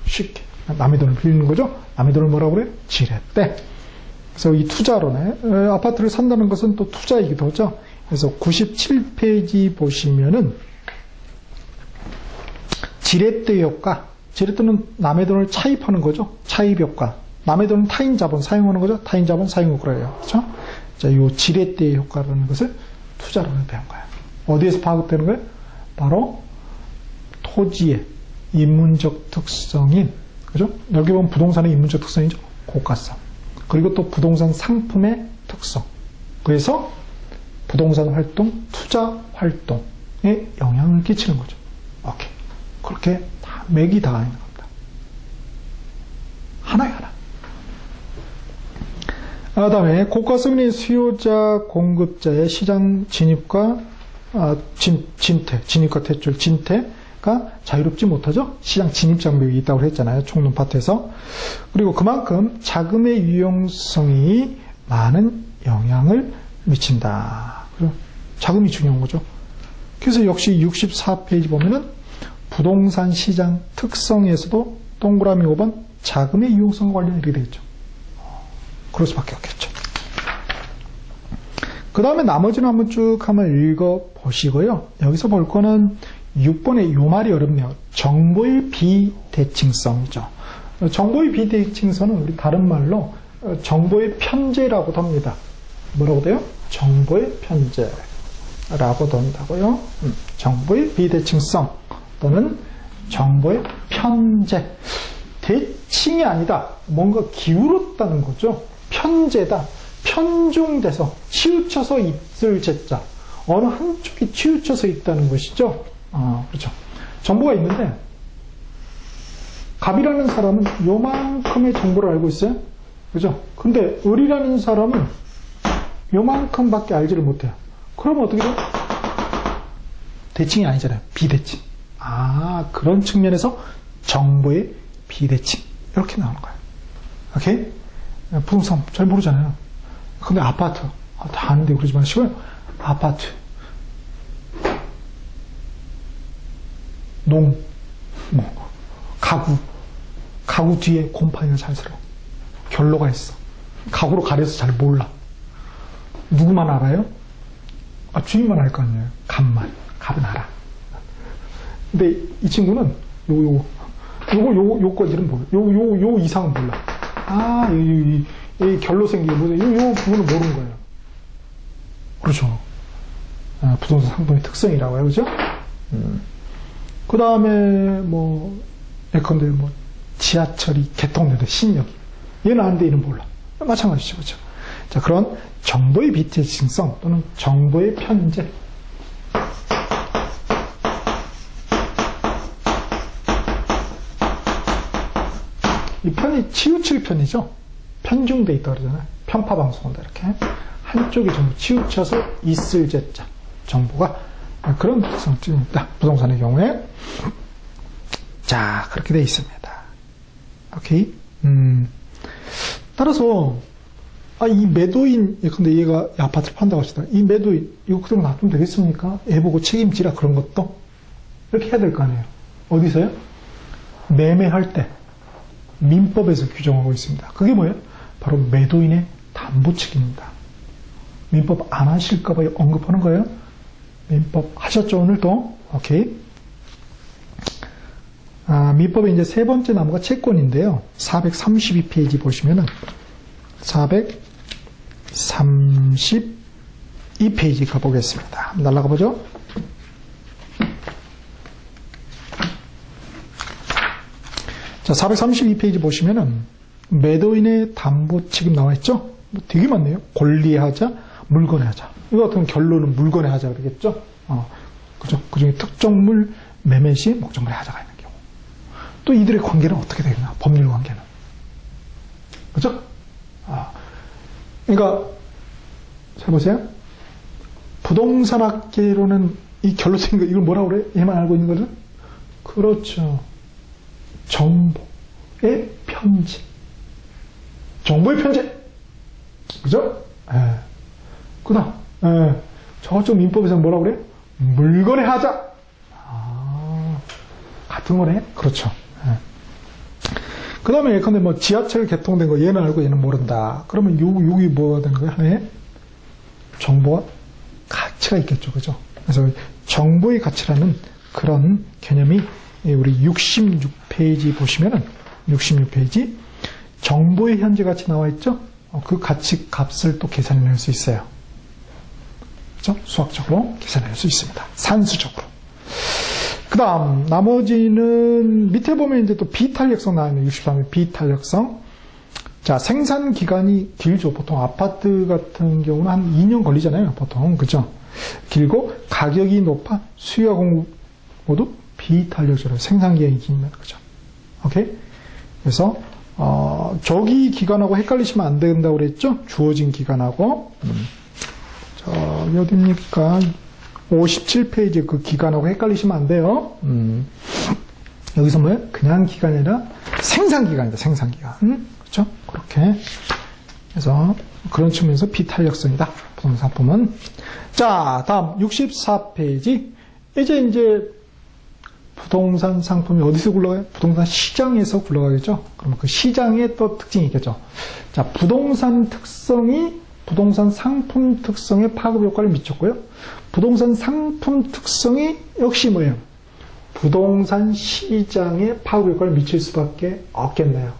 쉽게. 남의 돈을 빌리는 거죠. 남의 돈을 뭐라고 그래요? 지렛대. 그래서 이 투자론에 아파트를 산다는 것은 또 투자이기도 하죠. 그래서 97페이지 보시면은 지렛대 효과. 지렛대는 남의 돈을 차입하는 거죠. 차입 효과. 남의 돈은 타인 자본 사용하는 거죠. 타인 자본 사용 효과예요. 그렇죠? 자, 이 지렛대의 효과라는 것을 투자론을 배운 거예요. 어디에서 파악되는 거예요? 바로 토지의 인문적 특성인, 그죠? 여기 보면 부동산의 인문적 특성이죠. 고가성. 그리고 또 부동산 상품의 특성. 그래서 부동산 활동, 투자 활동에 영향을 끼치는 거죠. 오케이. 그렇게 다 맥이 다 있는 겁니다. 하나에 하나. 그 다음에 고가성의 수요자, 공급자의 시장 진입과 진입과 퇴출, 진퇴가 자유롭지 못하죠. 시장 진입 장벽이 있다고 했잖아요. 총론 파트에서. 그리고 그만큼 자금의 유용성이 많은 영향을 미친다. 자금이 중요한 거죠. 그래서 역시 64페이지 보면은 부동산 시장 특성에서도 동그라미 5번 자금의 유용성 관련 이렇게 되어 있죠. 그럴 수밖에 없겠죠. 그 다음에 나머지는 한번 쭉 한번 읽어보시고요. 여기서 볼 거는 6번의 요 말이 어렵네요. 정보의 비대칭성이죠. 정보의 비대칭성은 우리 다른 말로 정보의 편제라고도 합니다. 뭐라고 돼요? 정보의 편제라고도 한다고요. 정보의 비대칭성 또는 정보의 편제. 대칭이 아니다. 뭔가 기울었다는 거죠. 편제다. 편중돼서 치우쳐서 있을 제자. 어느 한쪽이 치우쳐서 있다는 것이죠. 그렇죠. 정보가 있는데 갑이라는 사람은 요만큼의 정보를 알고 있어요. 그죠? 근데 을이라는 사람은 요만큼밖에 알지를 못해요. 그러면 어떻게 돼요? 대칭이 아니잖아요. 비대칭. 그런 측면에서 정보의 비대칭. 이렇게 나오는 거예요. 오케이? 부동산 잘 모르잖아요. 근데 아파트. 다 아는데 그러지 마시고요. 아파트. 가구 뒤에 곰팡이가 잘 살아. 결로가 있어. 가구로 가려서 잘 몰라. 누구만 알아요? 주인만 알 거 아니에요. 갑은 알아. 근데 이 친구는 요까지는 몰라. 요 이상은 몰라. 이 결로 생기고 요 부분은 모르는 거예요. 그렇죠. 부동산 상품의 특성이라고요. 그죠? 그 다음에 예컨대 지하철이 개통되는 신역이 얘는 아는데 얘는 몰라. 마찬가지죠. 그렇죠? 자, 그런 정보의 비대칭성 또는 정보의 편제. 상당히 치우칠 편이죠. 편중돼 있다 그러잖아요. 편파 방송한다 이렇게 한쪽이 전부 치우쳐서 있을 제자 정보가 그런 특성이 있다. 부동산의 경우에 자 그렇게 돼 있습니다. 오케이. 따라서 이 매도인 근데 얘가 아파트를 판다고 하시더라. 이 매도인 이거 그대로 놔두면 되겠습니까? 애 보고 책임지라 그런 것도 이렇게 해야 될 거 아니에요. 어디서요? 매매할 때 민법에서 규정하고 있습니다. 그게 뭐예요? 바로 매도인의 담보 책임입니다. 민법 안 하실까봐 언급하는 거예요. 민법 하셨죠 오늘도? 오케이. 민법의 이제 세 번째 나무가 채권인데요. 432페이지 보시면은 432페이지 가보겠습니다. 날라가 보죠. 자, 432페이지 보시면은 매도인의 담보 책임 나와 있죠? 되게 많네요. 권리하자, 물건의 하자. 이거 같은 결론은 물건의 하자 그러겠죠? 그죠? 그 중에 특정물 매매 시 목적물의 하자가 있는 경우. 또 이들의 관계는 어떻게 되겠나? 법률 관계는. 그죠? 그러니까, 잘 보세요. 부동산학계로는 이 결론적인 거, 이걸 뭐라고 그래? 얘만 알고 있는 거죠? 그렇죠. 정보의 편집. 정보의 편집. 그죠? 그 다음, 저쪽 민법에서는 뭐라고 그래? 물건의 하자. 같은 거네? 그렇죠. 그 다음에 예컨대 뭐 지하철 개통된 거 얘는 알고 얘는 모른다. 그러면 여기 뭐가 되는 거예요? 하나의 정보가 가치가 있겠죠. 그죠? 그래서 정보의 가치라는 그런 개념이 우리 66페이지 보시면은 66페이지 정보의 현재 가치 나와 있죠? 그 가치 값을 또 계산해낼 수 있어요. 그죠? 수학적으로 계산해낼 수 있습니다. 산수적으로. 그 다음, 나머지는 밑에 보면 이제 또 비탄력성 나와있네요. 63에 비탄력성. 자, 생산 기간이 길죠. 보통 아파트 같은 경우는 한 2년 걸리잖아요. 보통. 그죠? 길고, 가격이 높아 수요와 공급 모두 비탄력적으로 생산 기간이 길면. 그죠? 오케이? 그래서, 저기 기간하고 헷갈리시면 안 된다고 그랬죠? 주어진 기간하고. 자, 어디입니까? 57페이지 그 기간하고 헷갈리시면 안 돼요. 여기서 뭐예요? 그냥 기간이 아니라 생산기간이다. 생산기간. 그렇죠? 그렇게. 그래서 그런 측면에서 비탄력성이다. 부동산 상품은. 자, 다음 64페이지. 이제 부동산 상품이 어디서 굴러가요? 부동산 시장에서 굴러가겠죠? 그러면 그 시장의 또 특징이 있겠죠? 자, 부동산 상품 특성에 파급 효과를 미쳤고요. 부동산 상품 특성이 역시 뭐예요? 부동산 시장에 파급 효과를 미칠 수밖에 없겠네요.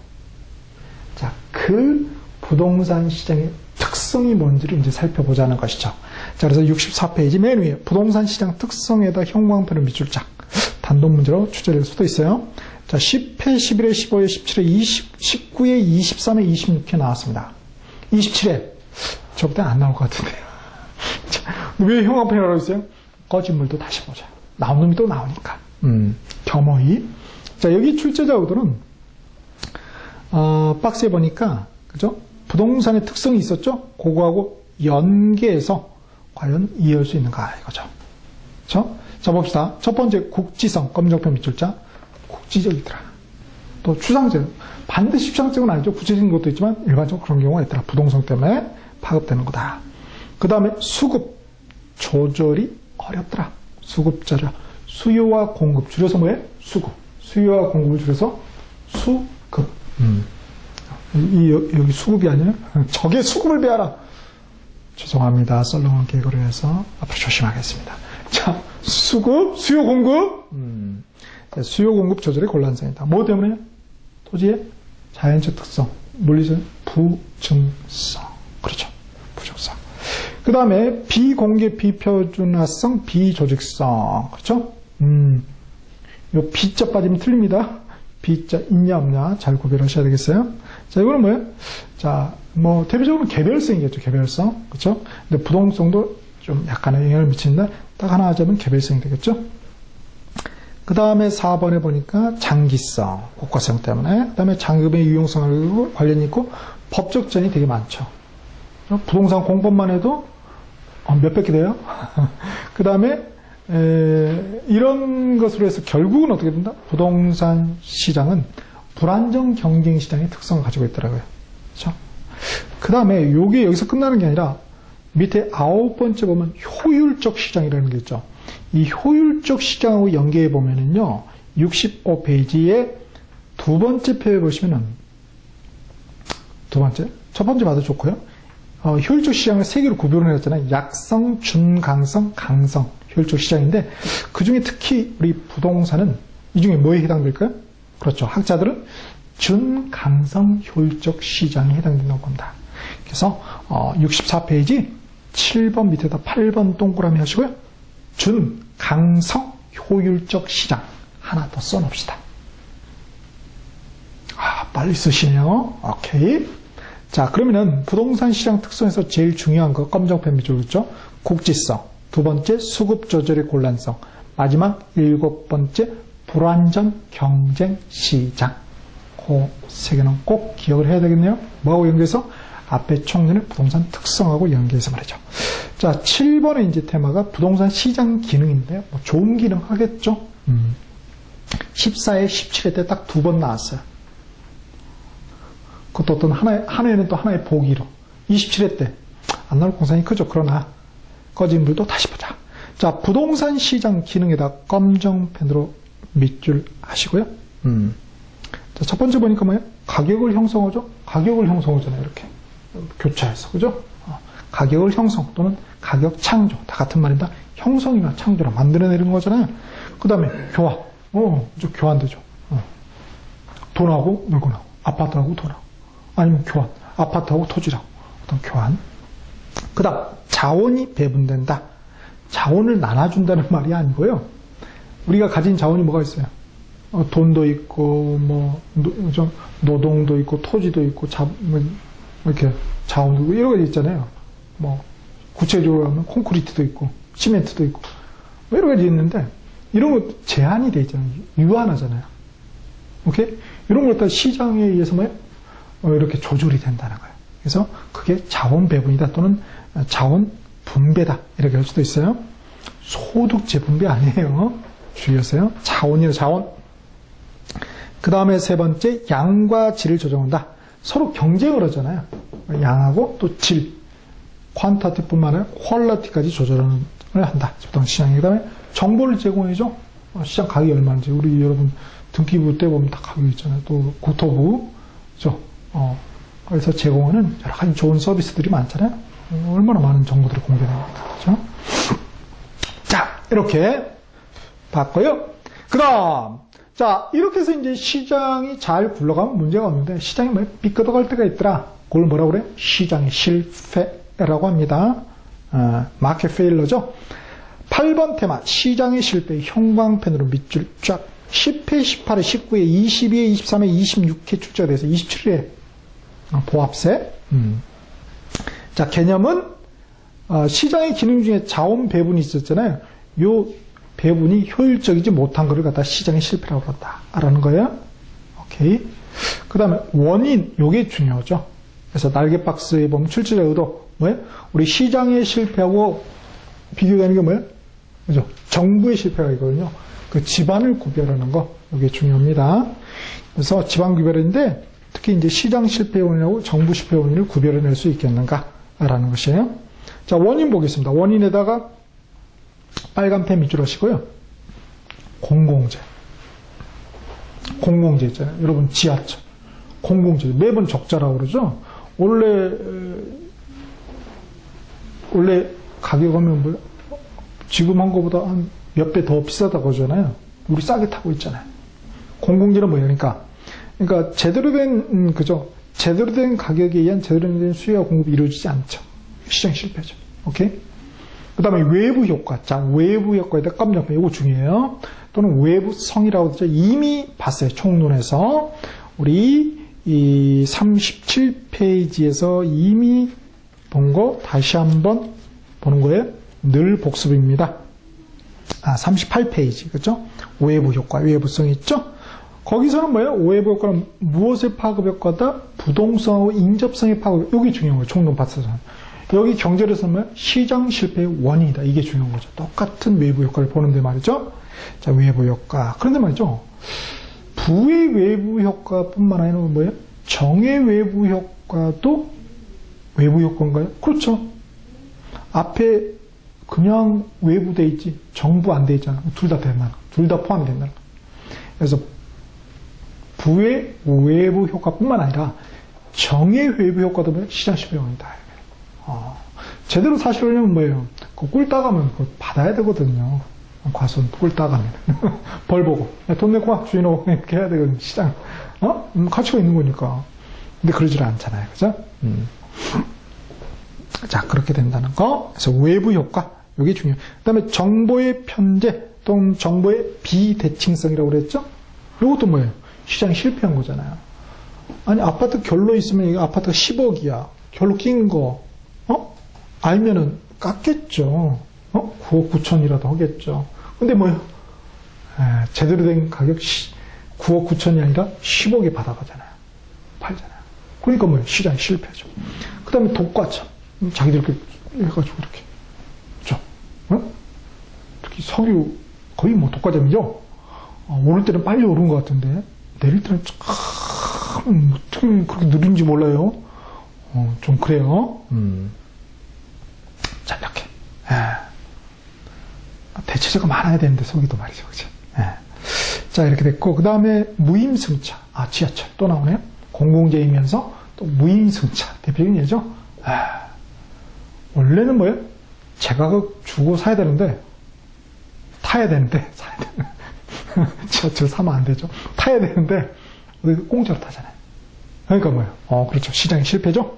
자, 그 부동산 시장의 특성이 뭔지를 이제 살펴보자는 것이죠. 자, 그래서 64페이지 맨 위에 부동산 시장 특성에다 형광펜을 밑줄 짝. 단독 문제로 출제될 수도 있어요. 자, 10회, 11회, 15회, 17회, 19회, 23회, 26회 나왔습니다. 27회. 저부터 안 나올 것 같은데요. 자, 왜 형광펜이라고 했어요? 꺼진 물도 다시 보자. 나온 놈이 또 나오니까. 겸허히. 자, 여기 출제자 의도는, 박스에 보니까, 그죠? 부동산의 특성이 있었죠? 그거하고 연계해서 과연 이해할 수 있는가, 이거죠. 그죠? 자, 봅시다. 첫 번째, 국지성, 검정펜 밑줄자. 국지적이더라. 또 추상적. 반드시 추상적은 아니죠. 구체적인 것도 있지만 일반적으로 그런 경우가 있더라. 부동산 때문에 파급되는 거다. 그 다음에 수급 조절이 어렵더라. 수급자라. 수요와 공급 줄여서 뭐예요? 수급. 수요와 공급을 줄여서 수급. 여기 수급이 아니에요? 적의 수급을 배워라. 죄송합니다. 썰렁한 개그를 해서 앞으로 조심하겠습니다. 자, 수급, 수요 공급. 수요 공급 조절의 곤란성이다. 뭐 때문에? 토지의 자연적 특성, 물리적 부증성. 그렇죠. 부증성. 그 다음에 비공개, 비표준화성, 비조직성. 그렇죠? 요 B자 빠지면 틀립니다. B자 있냐 없냐 잘 구별하셔야 되겠어요. 자, 이거는 뭐예요? 자, 뭐 대표적으로 개별성이겠죠. 개별성. 그렇죠? 근데 부동성도 좀 약간의 영향을 미친다. 딱 하나 하자면 개별성이 되겠죠. 그 다음에 4번에 보니까 장기성, 고가성 때문에. 그 다음에 장기금의 유용성하고 관련이 있고 법적 제한이 되게 많죠. 부동산 공법만 해도 몇백 개 돼요. 그 다음에 이런 것으로 해서 결국은 어떻게 된다? 부동산 시장은 불안정 경쟁 시장의 특성을 가지고 있더라고요. 그렇죠? 그 다음에 요게 여기서 끝나는 게 아니라 밑에 9번째 보면 효율적 시장이라는 게 있죠. 이 효율적 시장하고 연계해 보면은요, 65페이지에 두 번째 표에 보시면은, 첫 번째 봐도 좋고요. 효율적 시장을 세 개로 구별을 해놨잖아요. 약성, 준강성, 강성. 효율적 시장인데, 그 중에 특히 우리 부동산은 이 중에 뭐에 해당될까요? 그렇죠. 학자들은 준강성 효율적 시장에 해당된다고 봅니다. 그래서, 64페이지 7번 밑에다 8번 동그라미 하시고요. 준강성 효율적 시장 하나 더 써놓읍시다. 빨리 쓰시네요. 오케이. 자, 그러면은 부동산 시장 특성에서 제일 중요한 거 검정펜 밑줄 그렇죠? 국지성, 두 번째 수급 조절의 곤란성, 마지막 7번째 불완전 경쟁 시장. 그 세 개는 꼭 기억을 해야 되겠네요. 뭐하고 연계해서? 앞에 총론의 부동산 특성하고 연계해서 말이죠. 자, 7번의 이제 테마가 부동산 시장 기능인데요. 뭐 좋은 기능 하겠죠? 14회, 17회 때 딱 두 번 나왔어요. 그것도 어떤 한 해는 또 하나의 보기로. 27회 때 안 나올 공산이 크죠. 그러나 꺼진 불도 다시 보자. 자, 부동산 시장 기능에다 검정펜으로 밑줄 하시고요. 자, 첫 번째 보니까 뭐예요? 가격을 형성하죠? 가격을 형성하잖아요. 이렇게. 교차해서. 그죠? 가격을 형성 또는 가격 창조. 다 같은 말입니다. 형성이나 창조라 만들어내는 거잖아요. 그 다음에 교환. 교환되죠. 돈하고 물건하고. 아파트하고 돈하고. 아니면 교환. 아파트하고 토지라고. 어떤 교환. 그 다음, 자원이 배분된다. 자원을 나눠준다는 말이 아니고요. 우리가 가진 자원이 뭐가 있어요? 돈도 있고, 노동도 있고, 토지도 있고, 이렇게 자원도 있고, 여러 가지 있잖아요. 구체적으로 하면 콘크리트도 있고, 시멘트도 있고, 여러 가지 있는데, 이런 거 제한이 돼 있잖아요. 유한하잖아요. 오케이? 이런 걸 갖다 시장에 의해서 이렇게 조절이 된다는 거예요. 그래서 그게 자원 배분이다 또는 자원 분배다. 이렇게 할 수도 있어요. 소득 재분배 아니에요. 주의하세요. 자원이에요, 자원. 그 다음에 세 번째, 양과 질을 조정한다. 서로 경쟁을 하잖아요. 양하고 또 질. 퀀타티뿐만 아니라 퀄리티까지 조절을 한다. 부동산 시장에. 그 다음에 정보를 제공해줘. 시장 가격이 얼마인지. 우리 여러분 등기부 때 보면 다 가격이 있잖아요. 또 국토부. 그죠? 그래서 제공하는 여러 가지 좋은 서비스들이 많잖아요. 얼마나 많은 정보들이 공개됩니까? 그죠? 자, 이렇게 봤고요. 그 다음. 자, 이렇게 해서 이제 시장이 잘 굴러가면 문제가 없는데, 시장이 삐끗어갈 때가 있더라. 그걸 뭐라고 그래요? 시장의 실패라고 합니다. 마켓 페일러죠. 8번 테마, 시장의 실패, 형광펜으로 밑줄 쫙. 10회, 18회, 19회, 22회, 23회, 26회 출제가 돼서 27회 보합세. 자, 개념은 시장의 기능 중에 자원 배분이 있었잖아요. 요 배분이 효율적이지 못한 것을 갖다 시장의 실패라고 한다라는 거예요. 오케이. 그 다음에 원인, 요게 중요하죠. 그래서 날개 박스에 보면 출제자 의도 뭐예요? 우리 시장의 실패하고 비교되는 게 뭐예요? 그죠? 정부의 실패가 있거든요. 그 집안을 구별하는 거, 이게 중요합니다. 그래서 집안 구별인데, 특히 이제 시장 실패 원인하고 정부 실패 원인을 구별해낼 수 있겠는가라는 것이에요. 자, 원인 보겠습니다. 원인에다가 빨간 펜 밑줄 하시고요. 공공재 있잖아요. 여러분, 지하철. 공공재. 매번 적자라고 그러죠? 원래 가격하면 뭐, 지금 한 거보다 한 몇 배 더 비싸다고 하잖아요. 우리 싸게 타고 있잖아요. 공공재는 뭐예요? 그러니까 제대로 된 제대로 된 가격에 의한 제대로 된 수요와 공급이 이루어지지 않죠. 시장 실패죠. 오케이? 그 다음에 외부 효과. 자, 외부 효과에다 검정펜. 이거 중요해요. 또는 외부성이라고 하죠. 이미 봤어요. 총론에서. 우리 이 37페이지에서 이미 본 거 다시 한번 보는 거예요. 늘 복습입니다. 38페이지. 그죠? 오해부 효과, 외부성이 있죠? 거기서는 뭐예요? 오해부 효과는 무엇의 파급 효과다? 부동성하고 인접성의 파급. 여기 중요한 거예요. 총론 파트에서는. 여기 경제에서는 뭐예요? 시장 실패의 원인이다. 이게 중요한 거죠. 똑같은 외부 효과를 보는데 말이죠. 자, 외부 효과. 그런데 말이죠. 부의 외부 효과뿐만 아니라 뭐예요? 정의 외부 효과도 외부 효과인가요? 그렇죠. 앞에 그냥 외부 돼 있지 정부 안 돼 있잖아. 둘 다 된다. 둘 다 포함이 된다. 그래서 부의 외부 효과뿐만 아니라 정의 외부 효과도 뭐예요? 시장 실패 원인이다. 제대로 사실은 뭐예요? 그 꿀 따가면 그거 받아야 되거든요. 과손 꿀 따가면 벌 보고 돈 내고 와 주인하고 이렇게 해야 되거든요. 시장 가치가 있는 거니까. 근데 그러질 않잖아요. 그죠? 자, 그렇게 된다는 거. 그래서 외부 효과. 이게 중요해요. 그 다음에 정보의 편제 또는 정보의 비대칭성이라고 그랬죠? 이것도 뭐예요? 시장이 실패한 거잖아요. 아니, 아파트 결로 있으면 이 아파트가 10억이야. 결로 낀 거, 알면은 깎겠죠. 9억 9천이라도 하겠죠. 근데 뭐예요? 제대로 된 가격 9억 9천이 아니라 10억에 받아가잖아요. 팔잖아요. 그러니까 뭐예요? 시장이 실패죠. 그 다음에 독과점. 자기들끼리 해가지고 이렇게. 그죠? 특히 석유, 거의 뭐 독과점이죠? 오를 때는 빨리 오른 것 같은데, 내릴 때는 참, 어떻게 그렇게 느린지 몰라요. 좀 그래요. 자, 이렇게. 대체제가 많아야 되는데, 석유도 말이죠. 그죠? 자, 이렇게 됐고, 그 다음에 무임승차. 지하철 또 나오네요. 공공재이면서 또 무임승차. 대표적인 예죠? 원래는 뭐예요? 제가격 주고 사야 되는데, 타야 되는데, 사야 되는데. 지하철 사면 안 되죠. 타야 되는데, 우리 공짜로 타잖아요. 그러니까 뭐예요? 그렇죠. 시장의 실패죠.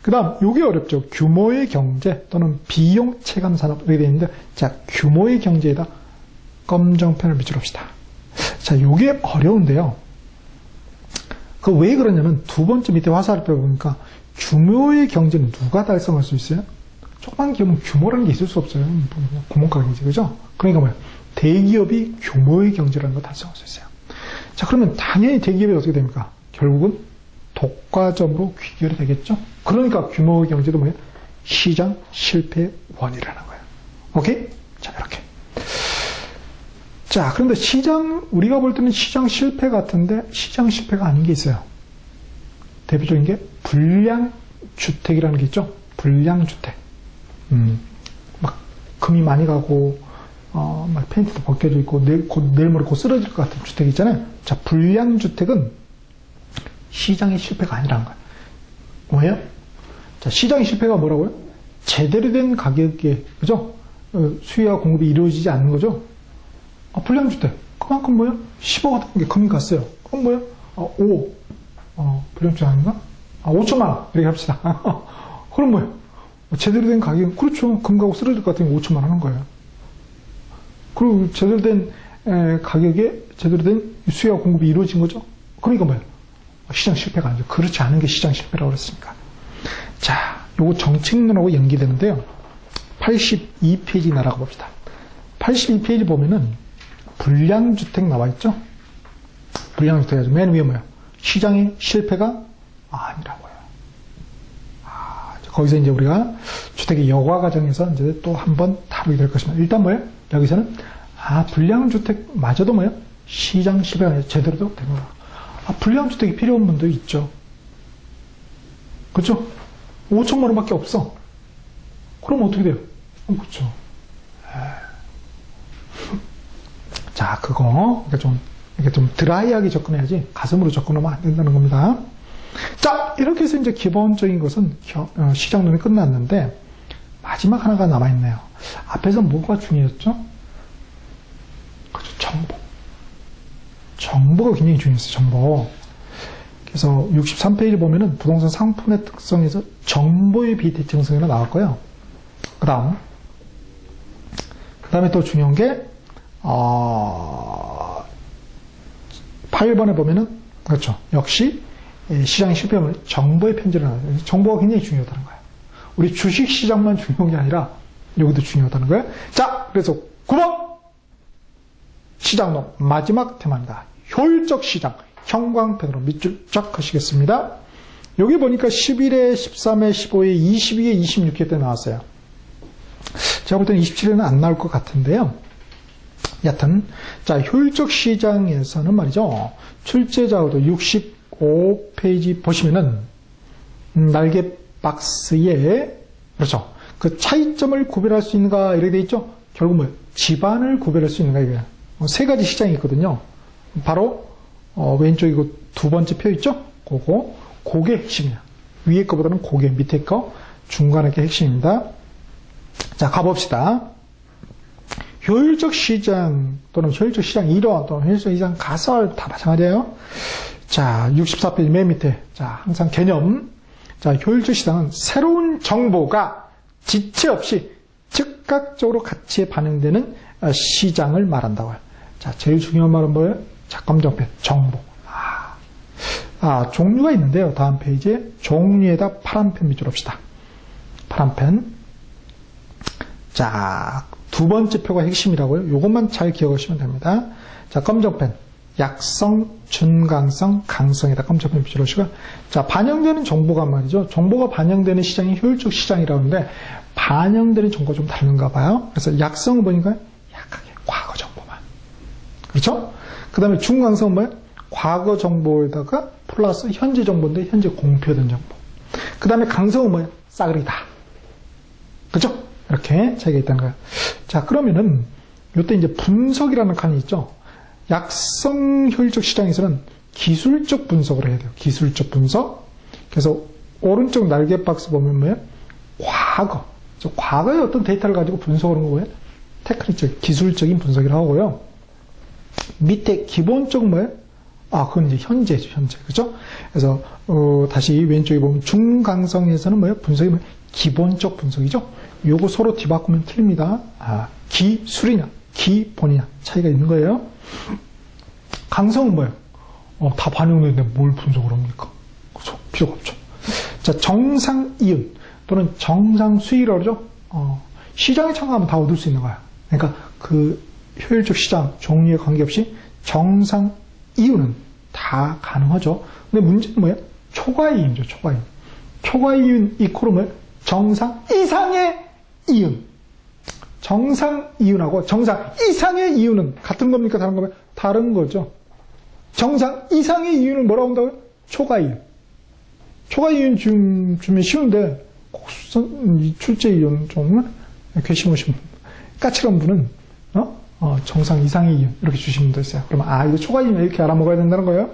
그 다음, 요게 어렵죠. 규모의 경제 또는 비용 체감 산업 이렇게 되어 있는데, 자, 규모의 경제에다 검정펜을 밑줄합시다. 자, 요게 어려운데요. 그 왜 그러냐면, 두 번째 밑에 화살표 보니까, 규모의 경제는 누가 달성할 수 있어요? 조그만 기업은 규모라는 게 있을 수 없어요. 구멍가게지, 그죠? 그러니까 뭐예요? 대기업이 규모의 경제라는 걸 달성할 수 있어요. 자, 그러면 당연히 대기업이 어떻게 됩니까? 결국은 독과점으로 귀결이 되겠죠? 그러니까 규모의 경제도 뭐예요? 시장 실패의 원이라는 거예요. 오케이? 자, 이렇게. 자, 그런데 우리가 볼 때는 시장 실패 같은데, 시장 실패가 아닌 게 있어요. 대표적인 게 불량주택이라는 게 있죠? 불량주택. 막 금이 많이 가고, 막 페인트도 벗겨져 있고, 내일 모레 곧 쓰러질 것 같은 주택 있잖아요. 자, 불량주택은 시장의 실패가 아니라는 거예요. 뭐예요? 자, 시장의 실패가 뭐라고요? 제대로 된 가격에, 그죠? 수요와 공급이 이루어지지 않는 거죠? 불량주택. 그만큼 뭐예요? 10억 같은 게 금이 갔어요. 그럼 뭐예요? 5억. 불량주택 아닌가? 5천만 원. 이렇게 합시다. 그럼 뭐예요? 제대로 된 가격, 그렇죠. 금 가고 쓰러질 것 같으면 5천만 원 하는 거예요. 그리고 제대로 된 가격에 제대로 된 수요와 공급이 이루어진 거죠. 그러니까 뭐예요? 시장 실패가 아니죠. 그렇지 않은 게 시장 실패라고 그랬으니까. 자, 요거 정책론하고 연계되는데요. 82페이지 나라가 봅시다. 82페이지 보면은 불량주택 나와 있죠? 불량주택이죠. 맨 위에 뭐예요? 시장의 실패가 아니라고요. 거기서 이제 우리가 주택의 여과 과정에서 이제 또 한번 다루게 될 것입니다. 일단 뭐예요? 여기서는 불량주택마저도 뭐예요? 시장 실패가 제대로 된 거야. 불량주택이 필요한 분도 있죠. 그렇죠? 5천만 원밖에 없어. 그럼 어떻게 돼요? 그렇죠. 자, 그거 이렇게 좀 드라이하게 접근해야지 가슴으로 접근하면 안 된다는 겁니다. 자, 이렇게 해서 이제 기본적인 것은 시장론이 끝났는데 마지막 하나가 남아있네요. 앞에서 뭐가 중요했죠? 그렇죠. 정보. 정보가 굉장히 중요했어요. 정보. 그래서 63페이지 보면은 부동산 상품의 특성에서 정보의 비대칭성이 나왔고요. 그 다음에 또 중요한 게 8번에 보면은 그렇죠. 역시 시장의 실패하면 정보의 편제를 나와요. 정보가 굉장히 중요하다는 거예요. 우리 주식시장만 중요한 게 아니라 여기도 중요하다는 거예요. 자, 그래서 9번 시장론 마지막 테마입니다. 효율적 시장, 형광펜으로 밑줄 쫙 그시겠습니다. 여기 보니까 11회, 13회, 15회, 22회, 26회 때 나왔어요. 제가 볼 때는 27회는 안 나올 것 같은데요. 여하튼, 자, 효율적 시장에서는 말이죠. 출제자도 65페이지 보시면은, 날개 박스에, 그렇죠. 그 차이점을 구별할 수 있는가, 이렇게 돼 있죠. 결국 뭐예요? 집안을 구별할 수 있는가, 이게. 세 가지 시장이 있거든요. 바로, 왼쪽 이거 두 번째 표 있죠? 그게 핵심이야. 위에 거보다는 그게 밑에 거, 중간에 게 핵심입니다. 자, 가봅시다. 효율적 시장 또는 효율적 시장 이론 또는 효율적 시장 가설 다 마찬가지예요. 자, 64페이지 맨 밑에. 자, 항상 개념. 자, 효율적 시장은 새로운 정보가 지체 없이 즉각적으로 가치에 반영되는 시장을 말한다고요. 자, 제일 중요한 말은 뭐예요? 자, 검정펜, 정보. 종류가 있는데요. 다음 페이지에 종류에다 파란 펜 밑줄 합시다. 파란 펜. 자, 두 번째 표가 핵심이라고요. 이것만 잘 기억하시면 됩니다. 자, 검정펜. 약성, 준강성, 강성에다 검정펜 밑줄 하시고. 자, 반영되는 정보가 말이죠. 정보가 반영되는 시장이 효율적 시장이라고 하는데, 반영되는 정보가 좀 다른가 봐요. 그래서 약성은 보니까 약하게 과거 정보만. 그렇죠? 그 다음에 준강성은 뭐예요? 과거 정보에다가 플러스 현재 정보인데 현재 공표된 정보. 그 다음에 강성은 뭐예요? 싸그리다. 그죠? 이렇게 차이가 있다는 거예요. 자, 그러면은 이때 이제 분석이라는 칸이 있죠. 약성 효율적 시장에서는 기술적 분석을 해야 돼요. 기술적 분석. 그래서 오른쪽 날개 박스 보면 뭐예요? 과거. 과거의 어떤 데이터를 가지고 분석을 하는 거예요? 테크닉적, 기술적인 분석이라고 하고요. 밑에 기본적 뭐예요? 그건 이제 현재죠, 현재. 그죠? 그래서, 다시 왼쪽에 보면 중강성에서는 뭐예요? 분석이 뭐예요? 기본적 분석이죠? 요거 서로 뒤바꾸면 틀립니다. 기술이냐, 기본이냐, 차이가 있는 거예요. 강성은 뭐예요? 다 반영되는데 뭘 분석을 합니까? 그죠? 필요가 없죠. 자, 정상 이윤 또는 정상 수익이라고 그러죠? 시장에 참가하면 다 얻을 수 있는 거야. 그러니까 그 효율적 시장 종류에 관계없이 정상 이윤은 다 가능하죠. 근데 문제는 뭐예요? 초과이윤이죠, 초과이윤. 초과이윤 이코로 뭐예요? 정상 이상의 이윤. 정상 이윤하고 정상 이상의 이윤은 같은 겁니까? 다른 겁니까? 다른 거죠. 정상 이상의 이윤을 뭐라고 한다고요? 초과이윤. 초과이윤 주면 쉬운데, 출제 이윤 좀, 괘씸하신 분, 까칠한 분은, 정상 이상의 이윤, 이렇게 주시면 되세요. 그러면, 이거 초과이윤 이렇게 알아먹어야 된다는 거예요.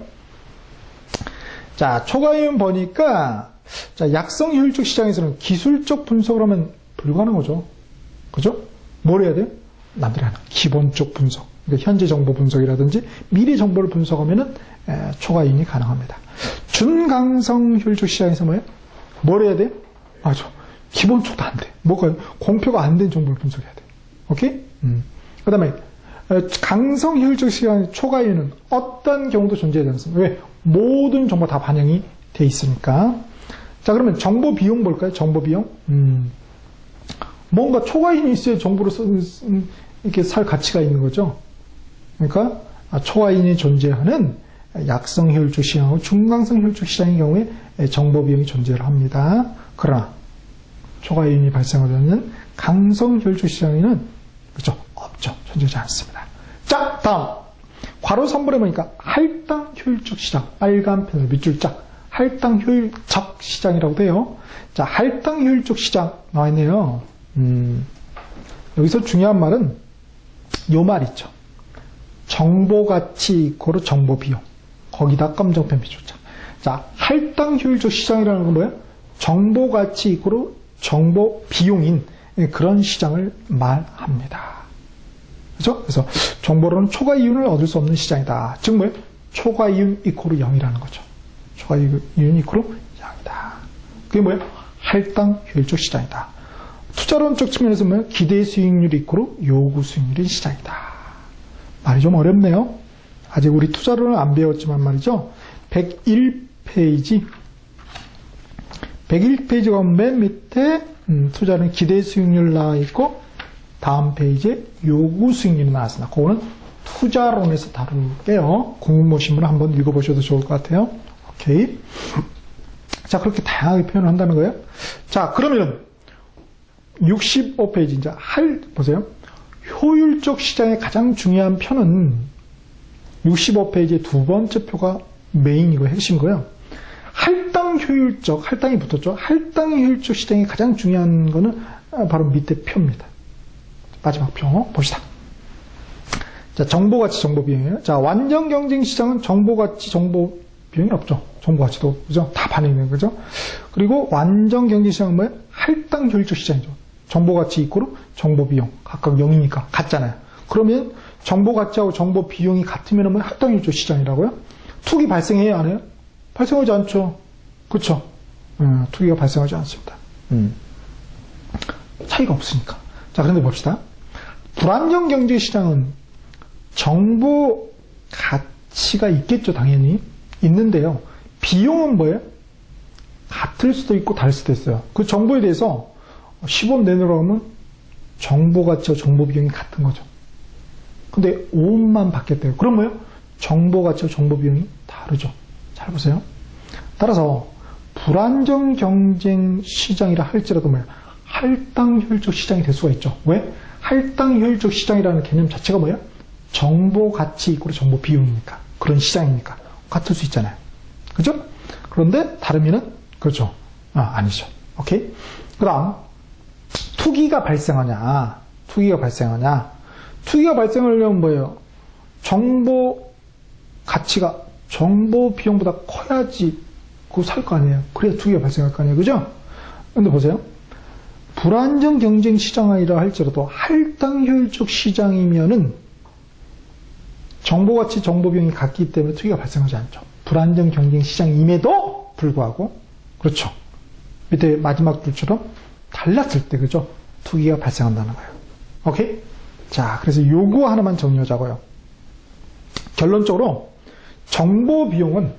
자, 초과이윤 보니까, 자, 약성 효율적 시장에서는 기술적 분석을 하면 불가능하죠. 그죠? 뭘 해야 돼요? 남들이 하는 기본적 분석. 그러니까 현재 정보 분석이라든지 미래 정보를 분석하면은 초과이윤이 가능합니다. 준강성 효율적 시장에서 뭐예요? 뭘 해야 돼요? 맞아. 기본적도 안 돼. 뭐가요? 공표가 안 된 정보를 분석해야 돼. 오케이? 그 다음에 강성 효율적 시장 초과이윤은 어떤 경우도 존재하지 않습니다. 왜? 모든 정보 다 반영이 돼 있으니까. 자, 그러면 정보 비용 볼까요? 정보 비용. 뭔가 초과이윤이 있어야 정보를 이렇게 살 가치가 있는 거죠. 그러니까 초과이윤이 존재하는 약성 효율적 시장하고 중강성 효율적 시장의 경우에 정보 비용이 존재를 합니다. 그러나 초과이윤이 발생하는 강성 효율적 시장에는 그렇죠? 없죠. 존재하지 않습니다. 자, 다음 괄호 3번에 보니까 할당 효율적 시장, 빨간 펜으로 밑줄 짝 할당 효율적 시장이라고 돼요. 자, 할당 효율적 시장 나와 있네요. 여기서 중요한 말은 요 말 있죠. 정보 가치 이코로 정보 비용. 거기다 검정펜 비추자. 자, 할당 효율적 시장이라는 건 뭐예요? 정보 가치 이코로 정보 비용인 그런 시장을 말합니다. 그죠? 그래서 정보로는 초과 이윤을 얻을 수 없는 시장이다. 즉 뭐예요? 초과 이윤 이코로 0이라는 거죠. 초과 이윤 이코로 0이다. 그게 뭐예요? 할당 효율적 시장이다. 투자론적 측면에서 뭐예요? 기대 수익률 이코로 요구 수익률인 시장이다. 말이 좀 어렵네요. 아직 우리 투자론을 안 배웠지만 말이죠. 101페이지 가면 맨 밑에 투자는 기대 수익률 나와 있고 다음 페이지에 요구 수익률이 나왔습니다. 그거는 투자론에서 다룰게요. 공무신문 한번 읽어보셔도 좋을 것 같아요. 오케이. 자, 그렇게 다양하게 표현을 한다는 거예요. 자, 그러면 65페이지 이제 보세요. 효율적 시장의 가장 중요한 표는 65페이지의 두 번째 표가 메인이고 핵심이고요. 할당이 붙었죠. 할당 효율적 시장의 가장 중요한 거는 바로 밑에 표입니다. 마지막 표 봅시다. 자, 정보가치, 정보비용이에요. 자, 완전 경쟁 시장은 정보가치, 정보비용이 없죠. 정보가치도, 그죠? 다 반영되는 거죠. 그리고 완전 경쟁 시장은 뭐예요? 할당 효율적 시장이죠. 정보가치 이꼬르 정보비용. 각각 0이니까 같잖아요. 그러면 정보가치하고 정보비용이 같으면 뭐 할당 효율적 시장이라고요? 투기 발생해요, 안 해요? 발생하지 않죠. 그쵸? 투기가 발생하지 않습니다. 차이가 없으니까. 자, 그런데 봅시다. 불안정 경제 시장은 정보 가치가 있겠죠, 당연히. 있는데요. 비용은 뭐예요? 같을 수도 있고 다를 수도 있어요. 그 정보에 대해서 시범 내놓으라고 하면 정보 가치와 정보 비용이 같은 거죠. 근데 5원만 받겠대요. 그럼 뭐예요? 정보 가치와 정보 비용이 다르죠. 잘 보세요. 따라서 불안정 경쟁 시장이라 할지라도 뭐예요? 할당 효율적 시장이 될 수가 있죠. 왜? 할당 효율적 시장이라는 개념 자체가 뭐예요? 정보 가치 이꼬르 정보 비용이니까. 그런 시장이니까. 같을 수 있잖아요. 그죠? 그런데 다르면은 그렇죠. 아니죠. 오케이? 그 다음 투기가 발생하냐. 투기가 발생하려면 뭐예요? 정보 가치가 정보 비용보다 커야지 그거 살 거 아니에요. 그래야 투기가 발생할 거 아니에요. 그죠? 근데 보세요. 불안정 경쟁 시장이라 할지라도 할당 효율적 시장이면은 정보 가치, 정보 비용이 같기 때문에 투기가 발생하지 않죠. 불안정 경쟁 시장임에도 불구하고 그렇죠. 밑에 마지막 줄처럼 달랐을 때 그죠? 투기가 발생한다는 거예요. 오케이? 자, 그래서 요거 하나만 정리하자고요. 결론적으로 정보 비용은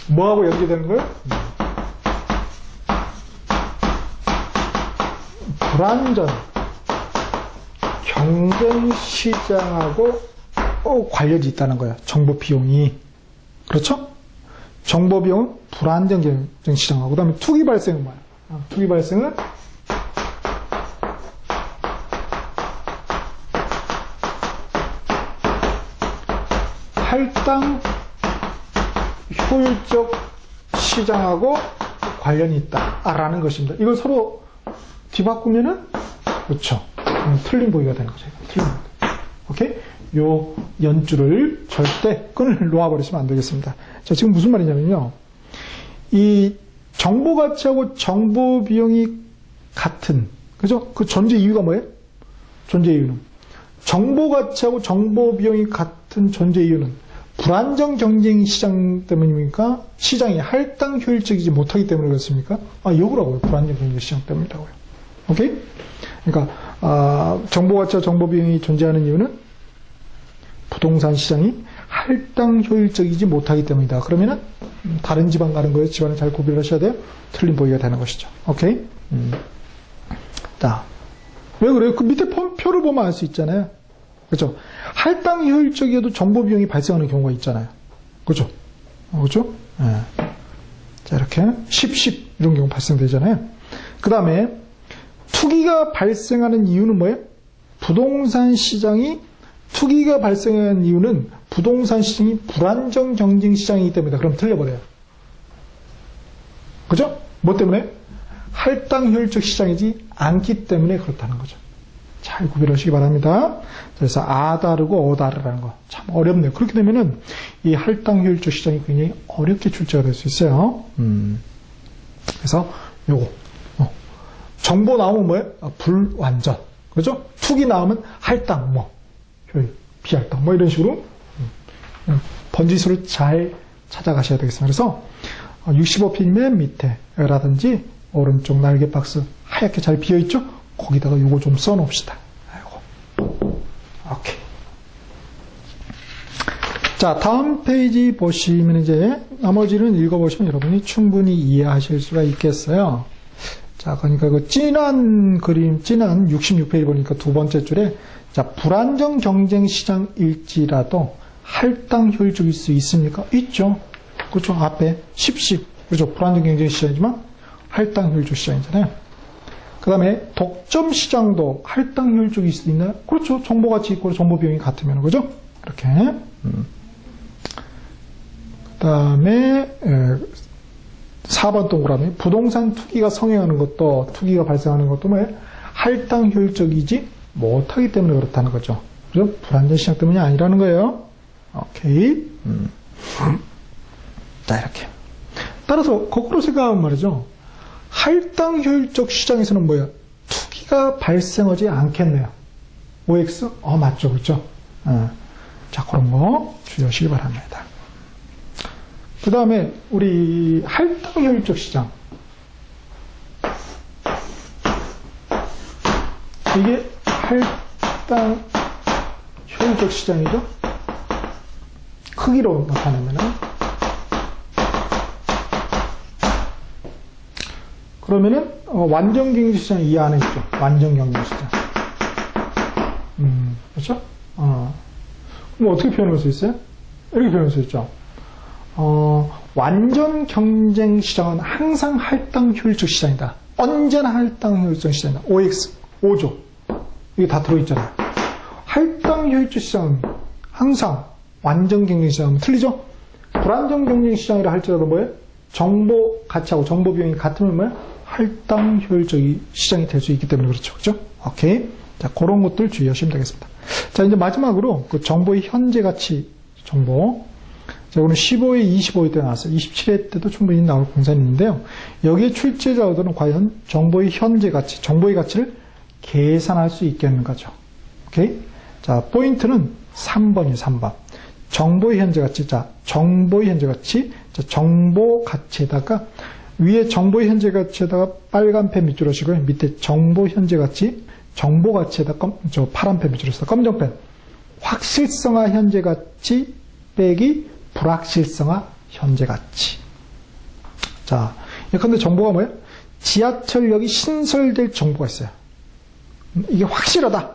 뭐하고 연계되는 거예요? 불안전 경쟁 시장하고 관련이 있다는 거예요. 정보 비용이. 그렇죠? 정보 비용은 불안정 경쟁 시장하고, 그 다음에 투기 발생은 뭐예요? 투기 발생은 할당 효율적 시장하고 관련이 있다라는 것입니다. 이걸 서로 뒤바꾸면은 그렇죠. 틀린 보기가 되는 거죠. 틀린 보기. 오케이? 요 연줄을 절대 끈을 놓아버리시면 안 되겠습니다. 자, 지금 무슨 말이냐면요. 이 정보 가치하고 정보 비용이 같은, 그죠? 그 존재 이유가 뭐예요? 존재 이유는 정보 가치하고 정보 비용이 같은 존재 이유는 불안정 경쟁 시장 때문입니까? 시장이 할당 효율적이지 못하기 때문에 그렇습니까? 역으로고요. 불안정 경쟁 시장 때문이라고요. 오케이? 그러니까 정보 가치와 정보 비용이 존재하는 이유는 부동산 시장이 할당 효율적이지 못하기 때문이다. 그러면은 다른 집안 가는 거예요. 집안을 잘 구별을 하셔야 돼요. 틀린 보기가 되는 것이죠. 오케이? 자, 왜 그래요? 그 밑에 표를 보면 알 수 있잖아요. 그렇죠? 할당 효율적이어도 정보 비용이 발생하는 경우가 있잖아요. 그렇죠? 그렇죠? 네. 자, 이렇게 10 이런 경우 발생되잖아요. 그 다음에 투기가 발생하는 이유는 뭐예요? 부동산 시장이 투기가 발생하는 이유는 부동산 시장이 불안정 경쟁 시장이기 때문이다. 그럼 틀려버려요. 그죠? 뭐 때문에? 할당 효율적 시장이지 않기 때문에 그렇다는 거죠. 잘 구별하시기 바랍니다. 그래서 다르고 다르라는 거 참 어렵네요. 그렇게 되면은 이 할당 효율적 시장이 굉장히 어렵게 출제가 될 수 있어요. 그래서 요거 정보 나오면 뭐예요? 불완전. 그죠? 투기 나오면 할당 효율, 비할당 이런 식으로 번지수를 잘 찾아가셔야 되겠습니다. 그래서 65페이지 맨 밑에라든지 오른쪽 날개 박스 하얗게 잘 비어있죠? 거기다가 요거 좀 써놓읍시다. 오케이. 자, 다음 페이지 보시면 이제 나머지는 읽어보시면 여러분이 충분히 이해하실 수가 있겠어요. 자, 그러니까 그 진한 그림, 진한 66페이지 보니까 두 번째 줄에 자, 불안정 경쟁 시장일지라도 할당 효율적일 수 있습니까? 있죠. 그렇죠. 앞에 10. 그렇죠. 불안정 경쟁 시장이지만 할당 효율적 시장이잖아요. 그 다음에 독점 시장도 할당 효율적일 수 있나요? 그렇죠. 정보 가치 있고 정보 비용이 같으면, 그죠? 이렇게. 그 다음에 4번 동그라미 부동산 투기가 성행하는 것도 투기가 발생하는 것도 뭐예요? 할당 효율적이지 못하기 때문에 그렇다는 거죠. 그죠? 불안정 시장 때문이 아니라는 거예요. 오케이. 자, 이렇게. 따라서 거꾸로 생각하면 말이죠. 할당 효율적 시장에서는 뭐예요? 투기가 발생하지 않겠네요. OX? 맞죠. 그렇죠? 자, 그런 거 주의하시기 바랍니다. 그 다음에 우리 할당 효율적 시장. 이게 할당 효율적 시장이죠. 크기로 나타내면은 그러면은 완전 경쟁 시장 이 안에 있죠. 완전 경쟁 시장. 그렇죠? 그럼 어떻게 표현할 수 있어요? 이렇게 표현할 수 있죠. 완전 경쟁 시장은 항상 할당 효율적 시장이다. 언제나 할당 효율적 시장이다. OX, 5조. 이게 다 들어있잖아요. 할당 효율적 시장은 항상 완전 경쟁 시장은 틀리죠? 불안정 경쟁 시장이라 할지라도 뭐예요? 정보 가치하고 정보 비용이 같으면 뭐예요? 할당 효율적 시장이 될 수 있기 때문에 그렇죠. 그죠? 오케이. 자, 그런 것들 주의하시면 되겠습니다. 자, 이제 마지막으로 그 정보의 현재 가치 정보. 자, 오늘 15회, 25회 때 나왔어요. 27회 때도 충분히 나올 공산이 있는데요. 여기에 출제자들은 과연 정보의 현재 가치, 정보의 가치를 계산할 수 있겠는가죠. 오케이? 자, 포인트는 3번이에요, 3번. 정보의 현재 가치. 자, 정보의 현재 가치. 자, 정보 가치에다가 위에 정보의 현재 가치에다가 빨간 펜 밑줄로 하시고요. 밑에 정보 현재 가치, 정보 가치에다가 저 파란 펜 밑줄로 써서 검정 펜. 확실성화 현재 가치 빼기 불확실성화 현재 가치. 자, 예컨대 정보가 뭐예요? 지하철역이 신설될 정보가 있어요. 이게 확실하다.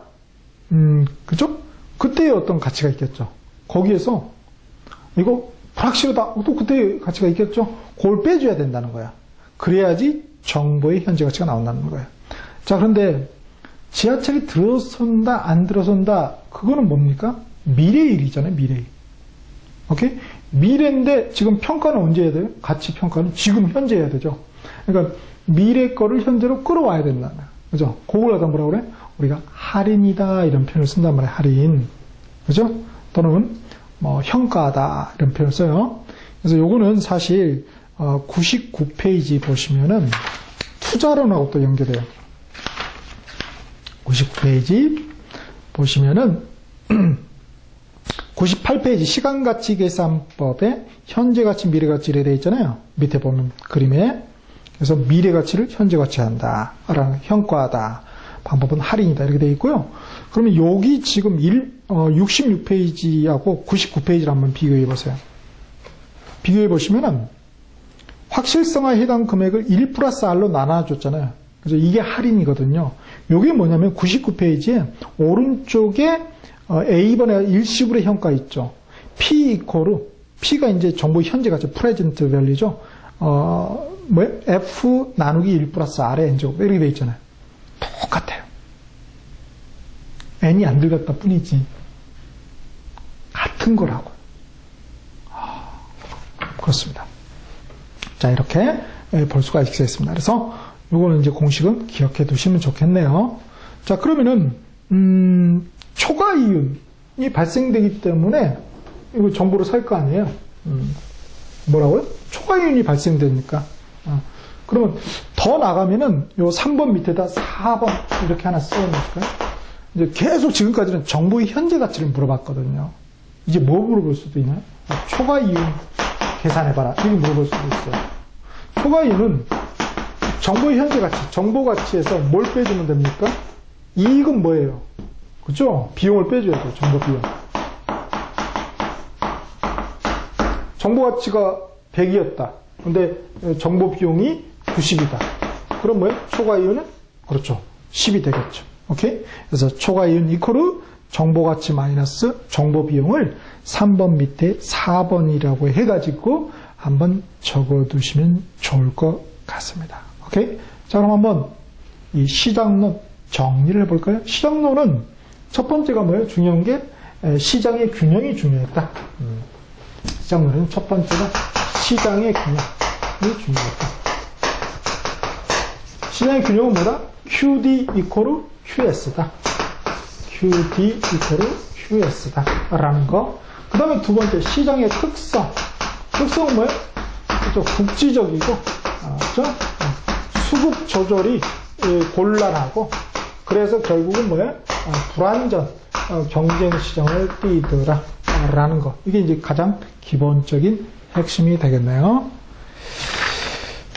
그죠? 그때의 어떤 가치가 있겠죠. 거기에서 이거 불확실하다. 또 그때의 가치가 있겠죠. 그걸 빼줘야 된다는 거야. 그래야지 정보의 현재 가치가 나온다는 거예요. 자, 그런데 지하철이 들어선다, 안 들어선다, 그거는 뭡니까? 미래의 일이잖아요, 미래의. 오케이? 미래인데 지금 평가는 언제 해야 돼요? 가치 평가는 지금 현재 해야 되죠. 그러니까 미래 거를 현재로 끌어와야 된다는 거예요. 그죠? 그걸 갖다 뭐라 그래? 우리가 할인이다 이런 표현을 쓴단 말이에요. 할인. 그죠? 또는 뭐 현가다 이런 표현을 써요. 그래서 요거는 사실 99페이지 보시면은 투자론하고 또 연결해요. 99페이지 보시면은 98페이지 시간가치 계산법에 현재가치, 미래가치를 되어 있잖아요. 밑에 보면 그림에. 그래서 미래가치를 현재가치한다. 라는 현가다. 방법은 할인이다. 이렇게 되어 있고요. 그러면 여기 지금 66페이지하고 99페이지를 한번 비교해 보세요. 비교해 보시면은 확실성화에 해당 금액을 1 플러스 R로 나눠줬잖아요. 그래서 이게 할인이거든요. 이게 뭐냐면 99페이지에 오른쪽에 A번에 일시불의 현가 있죠. P 이퀄로 P가 이제 정보 현재 가치 프레젠트 밸류죠. F 나누기 1 플러스 R의 N제곱 이렇게 돼 있잖아요. 똑같아요. N이 안 들어갔다 뿐이지. 같은 거라고. 그렇습니다. 자, 이렇게 볼 수가 있겠습니다. 그래서 요거는 이제 공식은 기억해 두시면 좋겠네요. 자, 그러면은 초과 이윤이 발생되기 때문에 이거 정보를 살 거 아니에요. 뭐라고요? 초과 이윤이 발생되니까. 그러면 더 나가면은 요 3번 밑에다 4번 이렇게 하나 써놓을까요? 이제 계속 지금까지는 정보의 현재 가치를 물어봤거든요. 이제 뭐 물어볼 수도 있나요? 초과 이윤 계산해봐라. 이렇게 물어볼 수도 있어요. 초과 이윤은 정보의 현재 가치, 정보 가치에서 뭘 빼주면 됩니까? 이익은 뭐예요? 그죠? 비용을 빼줘야 돼요. 정보 비용. 정보 가치가 100이었다. 근데 정보 비용이 90이다. 그럼 뭐예요? 초과 이윤은? 그렇죠. 10이 되겠죠. 오케이? 그래서 초과 이윤 이코르 정보 가치 마이너스 정보 비용을 3번 밑에 4번이라고 해가지고 한번 적어두시면 좋을 것 같습니다. 오케이? 자, 그럼 한번 이 시장론 정리를 해볼까요? 시장론은 첫 번째가 뭐예요? 중요한 게 시장의 균형이 중요했다. 시장론은 첫 번째가 시장의 균형이 중요했다. 시장의 균형은 뭐다? QD 이코르 QS다. QD 이코르 QS다. 라는 거. 그 다음에 두 번째, 시장의 특성. 특성은 뭐예요? 그렇죠. 국지적이고, 그렇죠? 수급 조절이 곤란하고, 그래서 결국은 뭐예요? 불완전 경쟁 시장을 띠더라. 라는 거. 이게 이제 가장 기본적인 핵심이 되겠네요.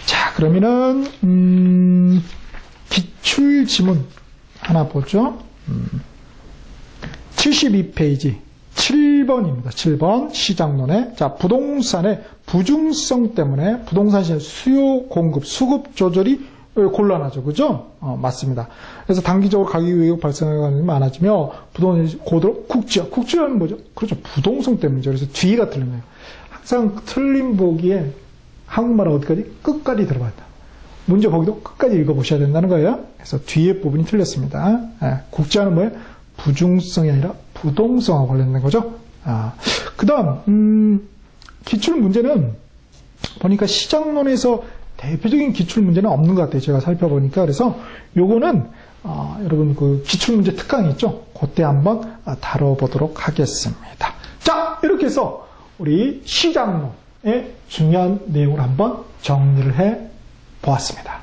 자, 그러면은, 기출지문 하나 보죠. 72페이지 7번입니다. 7번 시장론에 자 부동산의 부중성 때문에 부동산 시장 수요 공급 수급 조절이 곤란하죠. 그죠? 맞습니다. 그래서 단기적으로 가격 위기가 발생하는 많아지며 부동산이 고도로 국지화는 뭐죠? 그렇죠. 부동성 때문이죠. 그래서 뒤가 틀린 거예요. 항상 틀린 보기에 한국말은 어디까지? 끝까지 들어간다. 문제 보기도 끝까지 읽어보셔야 된다는 거예요. 그래서 뒤에 부분이 틀렸습니다. 국지화는 뭐예요? 부중성이 아니라 부동성과 관련된 거죠. 그 다음 기출 문제는 보니까 시장론에서 대표적인 기출 문제는 없는 것 같아요. 제가 살펴보니까. 그래서 요거는 여러분 그 기출 문제 특강이 있죠. 그때 한번 다뤄보도록 하겠습니다. 자, 이렇게 해서 우리 시장론의 중요한 내용을 한번 정리를 해 보았습니다.